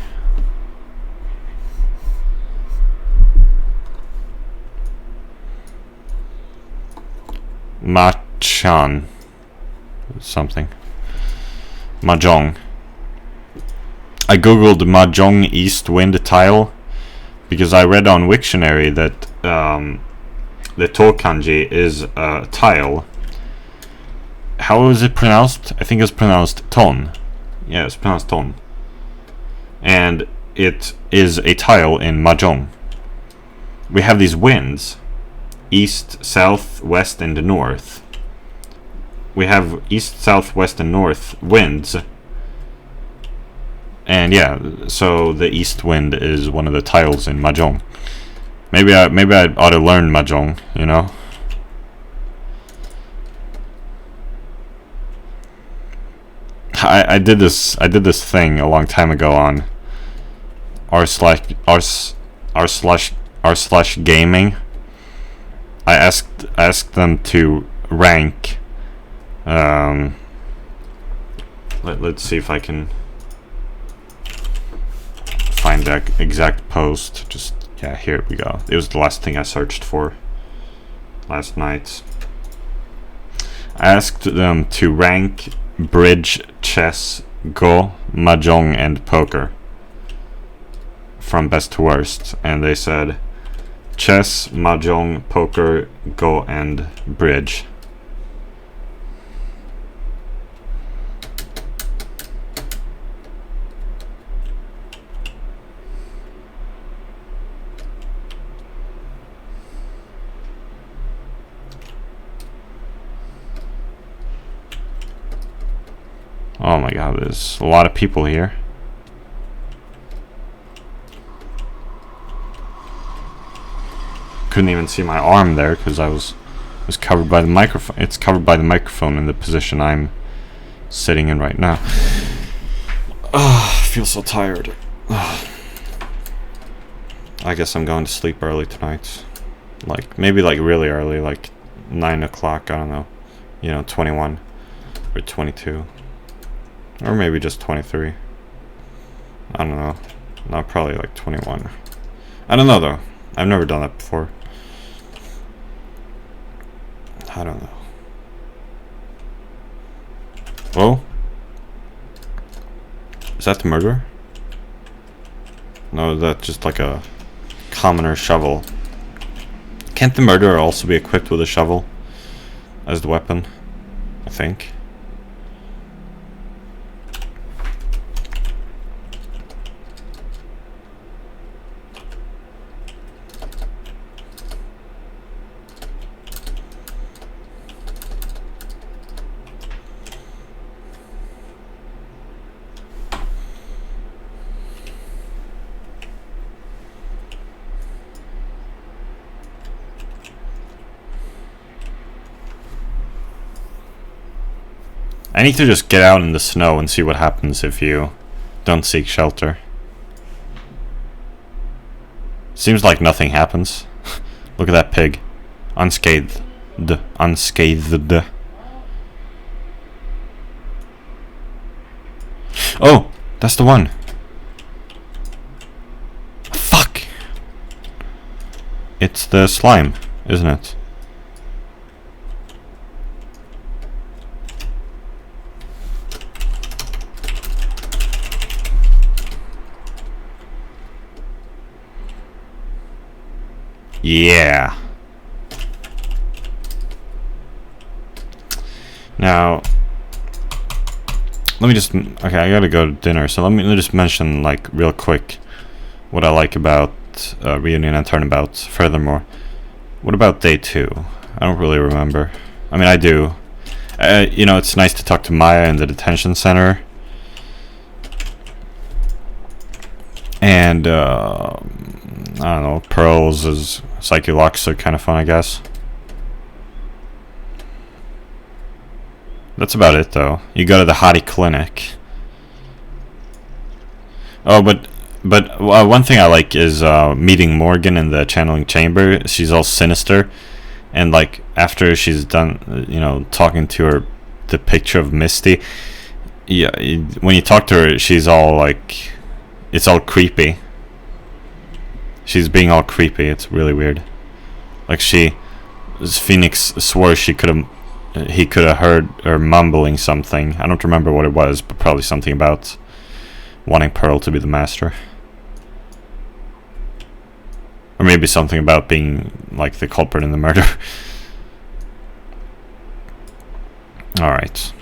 Machan. Something. Mahjong. I googled mahjong east wind tile because I read on Wiktionary that the to kanji is a tile. How is it pronounced? I think it's pronounced ton. Yeah, it's pronounced ton. And it is a tile in mahjong. We have these winds. East, south, west, and north. We have east, south, west, and north winds. And yeah, so the east wind is one of the tiles in mahjong. Maybe I ought to learn mahjong, you know? I did this thing a long time ago on r slash gaming. I asked them to rank. Let's see if I can find that exact post. Just yeah, here we go. It was the last thing I searched for last night. I asked them to rank bridge, chess, go, mahjong, and poker from best to worst, and they said chess, mahjong, poker, go, and bridge. Oh my god, there's a lot of people here. Couldn't even see my arm there because I was covered by the microphone. It's covered by the microphone in the position I'm sitting in right now. I feel so tired. I guess I'm going to sleep early tonight. Like, maybe like really early, like 9 o'clock, I don't know. You know, 21 or 22. Or maybe just 23. I don't know. No, probably like 21. I don't know though. I've never done that before. I don't know. Whoa. Is that the murderer? No, that's just like a commoner shovel. Can't the murderer also be equipped with a shovel as the weapon? I think. I need to just get out in the snow and see what happens if you don't seek shelter. Seems like nothing happens. Look at that pig. Unscathed. Unscathed. Oh! That's the one! Fuck! It's the slime, isn't it? Yeah. Now, let me just, okay, I gotta go to dinner, so let me just mention, like, real quick what I like about Reunion and Turnabout. Furthermore, what about day 2? I don't really remember. I mean, I do. You know, it's nice to talk to Maya in the detention center. And, I don't know, Pearls as Psyche-Locks are kind of fun, I guess. That's about it, though. You go to the Hottie Clinic. Oh, but one thing I like is meeting Morgan in the channeling chamber. She's all sinister, and like after she's done, you know, talking to her, the picture of Misty. Yeah, when you talk to her, she's all like, it's all creepy. She's being all creepy. It's really weird. Like Phoenix swore he could have heard her mumbling something. I don't remember what it was, but probably something about wanting Pearl to be the master. Or maybe something about being like the culprit in the murder. Alright.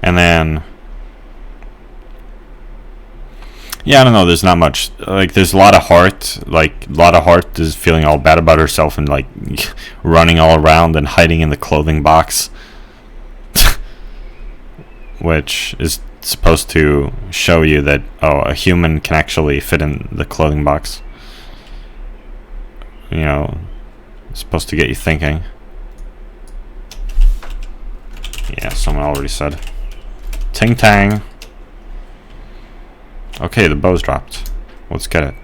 And then, yeah, I don't know, there's not much, like, there's a lot of heart, like, a lot of heart is feeling all bad about herself and, like, running all around and hiding in the clothing box. Which is supposed to show you that, oh, a human can actually fit in the clothing box. You know, it's supposed to get you thinking. Yeah, someone already said. Ting tang. Okay, the bow's dropped. Let's get it.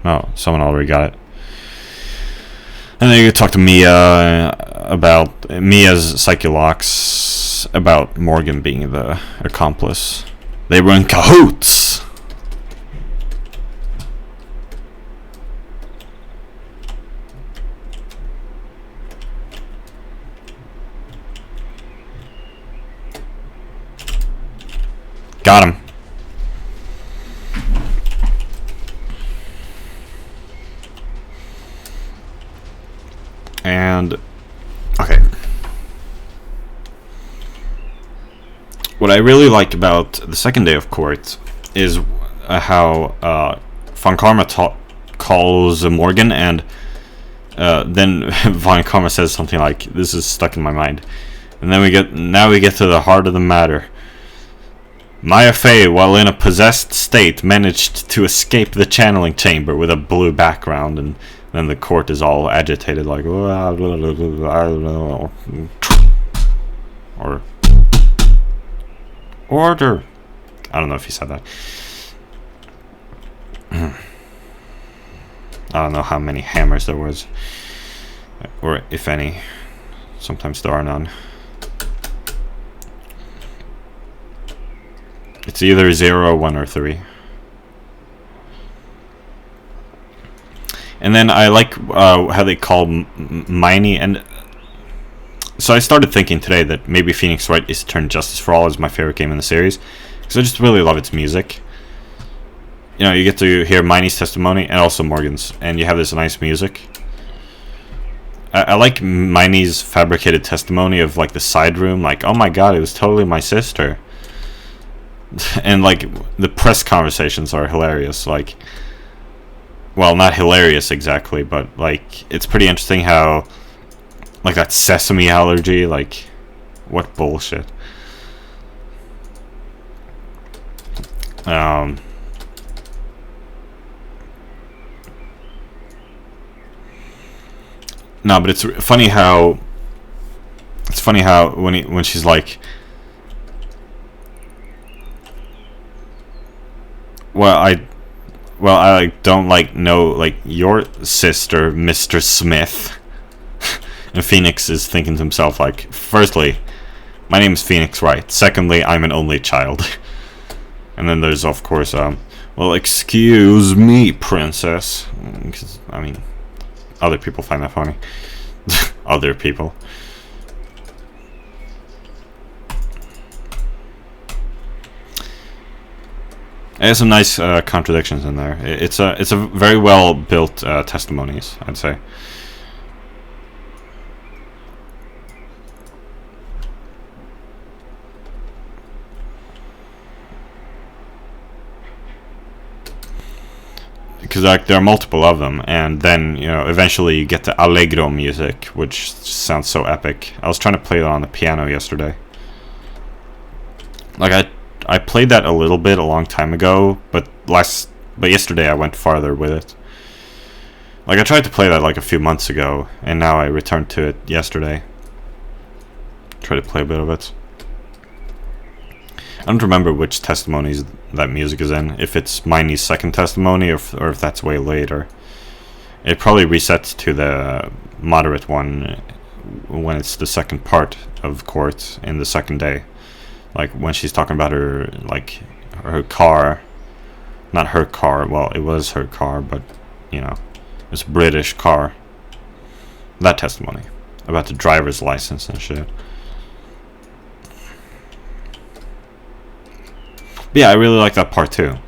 No, someone already got it. And then you talk to Mia about Mia's Psyche-Locks about Morgan being the accomplice. They were in cahoots. got him. And okay, what I really liked about the second day of court is how Von Karma calls Morgan, and then Von Karma says something like, "This is stuck in my mind." And then we get to the heart of the matter. Maya Fey, while in a possessed state, managed to escape the channeling chamber with a blue background, and then the court is all agitated, like, I don't know, or order. I don't know if he said that. I don't know how many hammers there was, or if any. Sometimes there are none. It's either 0, 1, or 3. And then I like how they call Miney, and so I started thinking today that maybe Phoenix Wright is Turn Justice for All is my favorite game in the series, because I just really love its music. You know, you get to hear Miney's testimony and also Morgan's, and you have this nice music. I like Miney's fabricated testimony of like the side room, like, oh my god, it was totally my sister. And like the press conversations are hilarious, like, well, not hilarious exactly, but like it's pretty interesting how like that sesame allergy, like, what bullshit. No, but it's funny how when she's like, well, I like, don't like know like your sister, Mr. Smith. And Phoenix is thinking to himself, like, firstly, my name is Phoenix Wright. Secondly, I'm an only child. And then there's, of course, well, excuse me, princess. 'Cause, I mean, other people find that funny. Other people. There's some nice contradictions in there. It's a very well built testimonies, I'd say. Because like there are multiple of them, and then, you know, eventually you get the Allegro music, which sounds so epic. I was trying to play that on the piano yesterday. Like I played that a little bit a long time ago, but yesterday I went farther with it. Like I tried to play that like a few months ago, and now I returned to it yesterday. Try to play a bit of it. I don't remember which testimonies that music is in. If it's Miney's second testimony, or if that's way later. It probably resets to the moderate one when it's the second part of court in the second day. Like when she's talking about her, like, her car. Not her car, well, it was her car, but, you know, it's a British car. That testimony. About the driver's license and shit. But yeah, I really like that part too.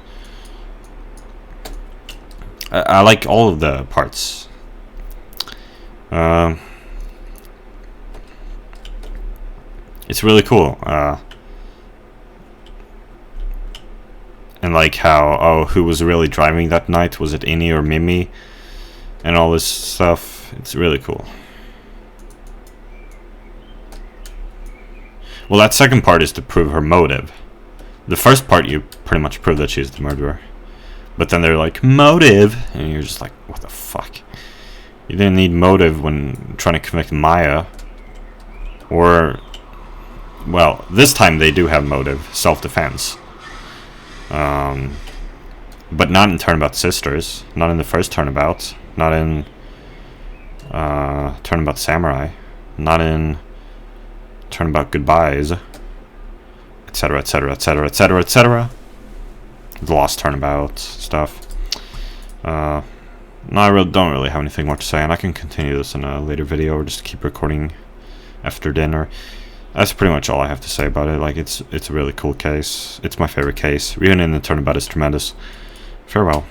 I like all of the parts. It's really cool. And like how, oh, who was really driving that night? Was it Innie or Mimi? And all this stuff. It's really cool. Well, that second part is to prove her motive. The first part, you pretty much prove that she's the murderer. But then they're like, motive! And you're just like, what the fuck? You didn't need motive when trying to convict Maya. Or, well, this time they do have motive. Self-defense. But not in Turnabout Sisters. Not in the first Turnabout. Not in Turnabout Samurai. Not in Turnabout Goodbyes. Etc, etc, etc, etc, etc. The Lost Turnabout stuff. No, I don't really have anything more to say, and I can continue this in a later video, or just keep recording after dinner. That's pretty much all I have to say about it. Like, it's a really cool case. It's my favorite case. Reunion and Turnabout is tremendous. Farewell.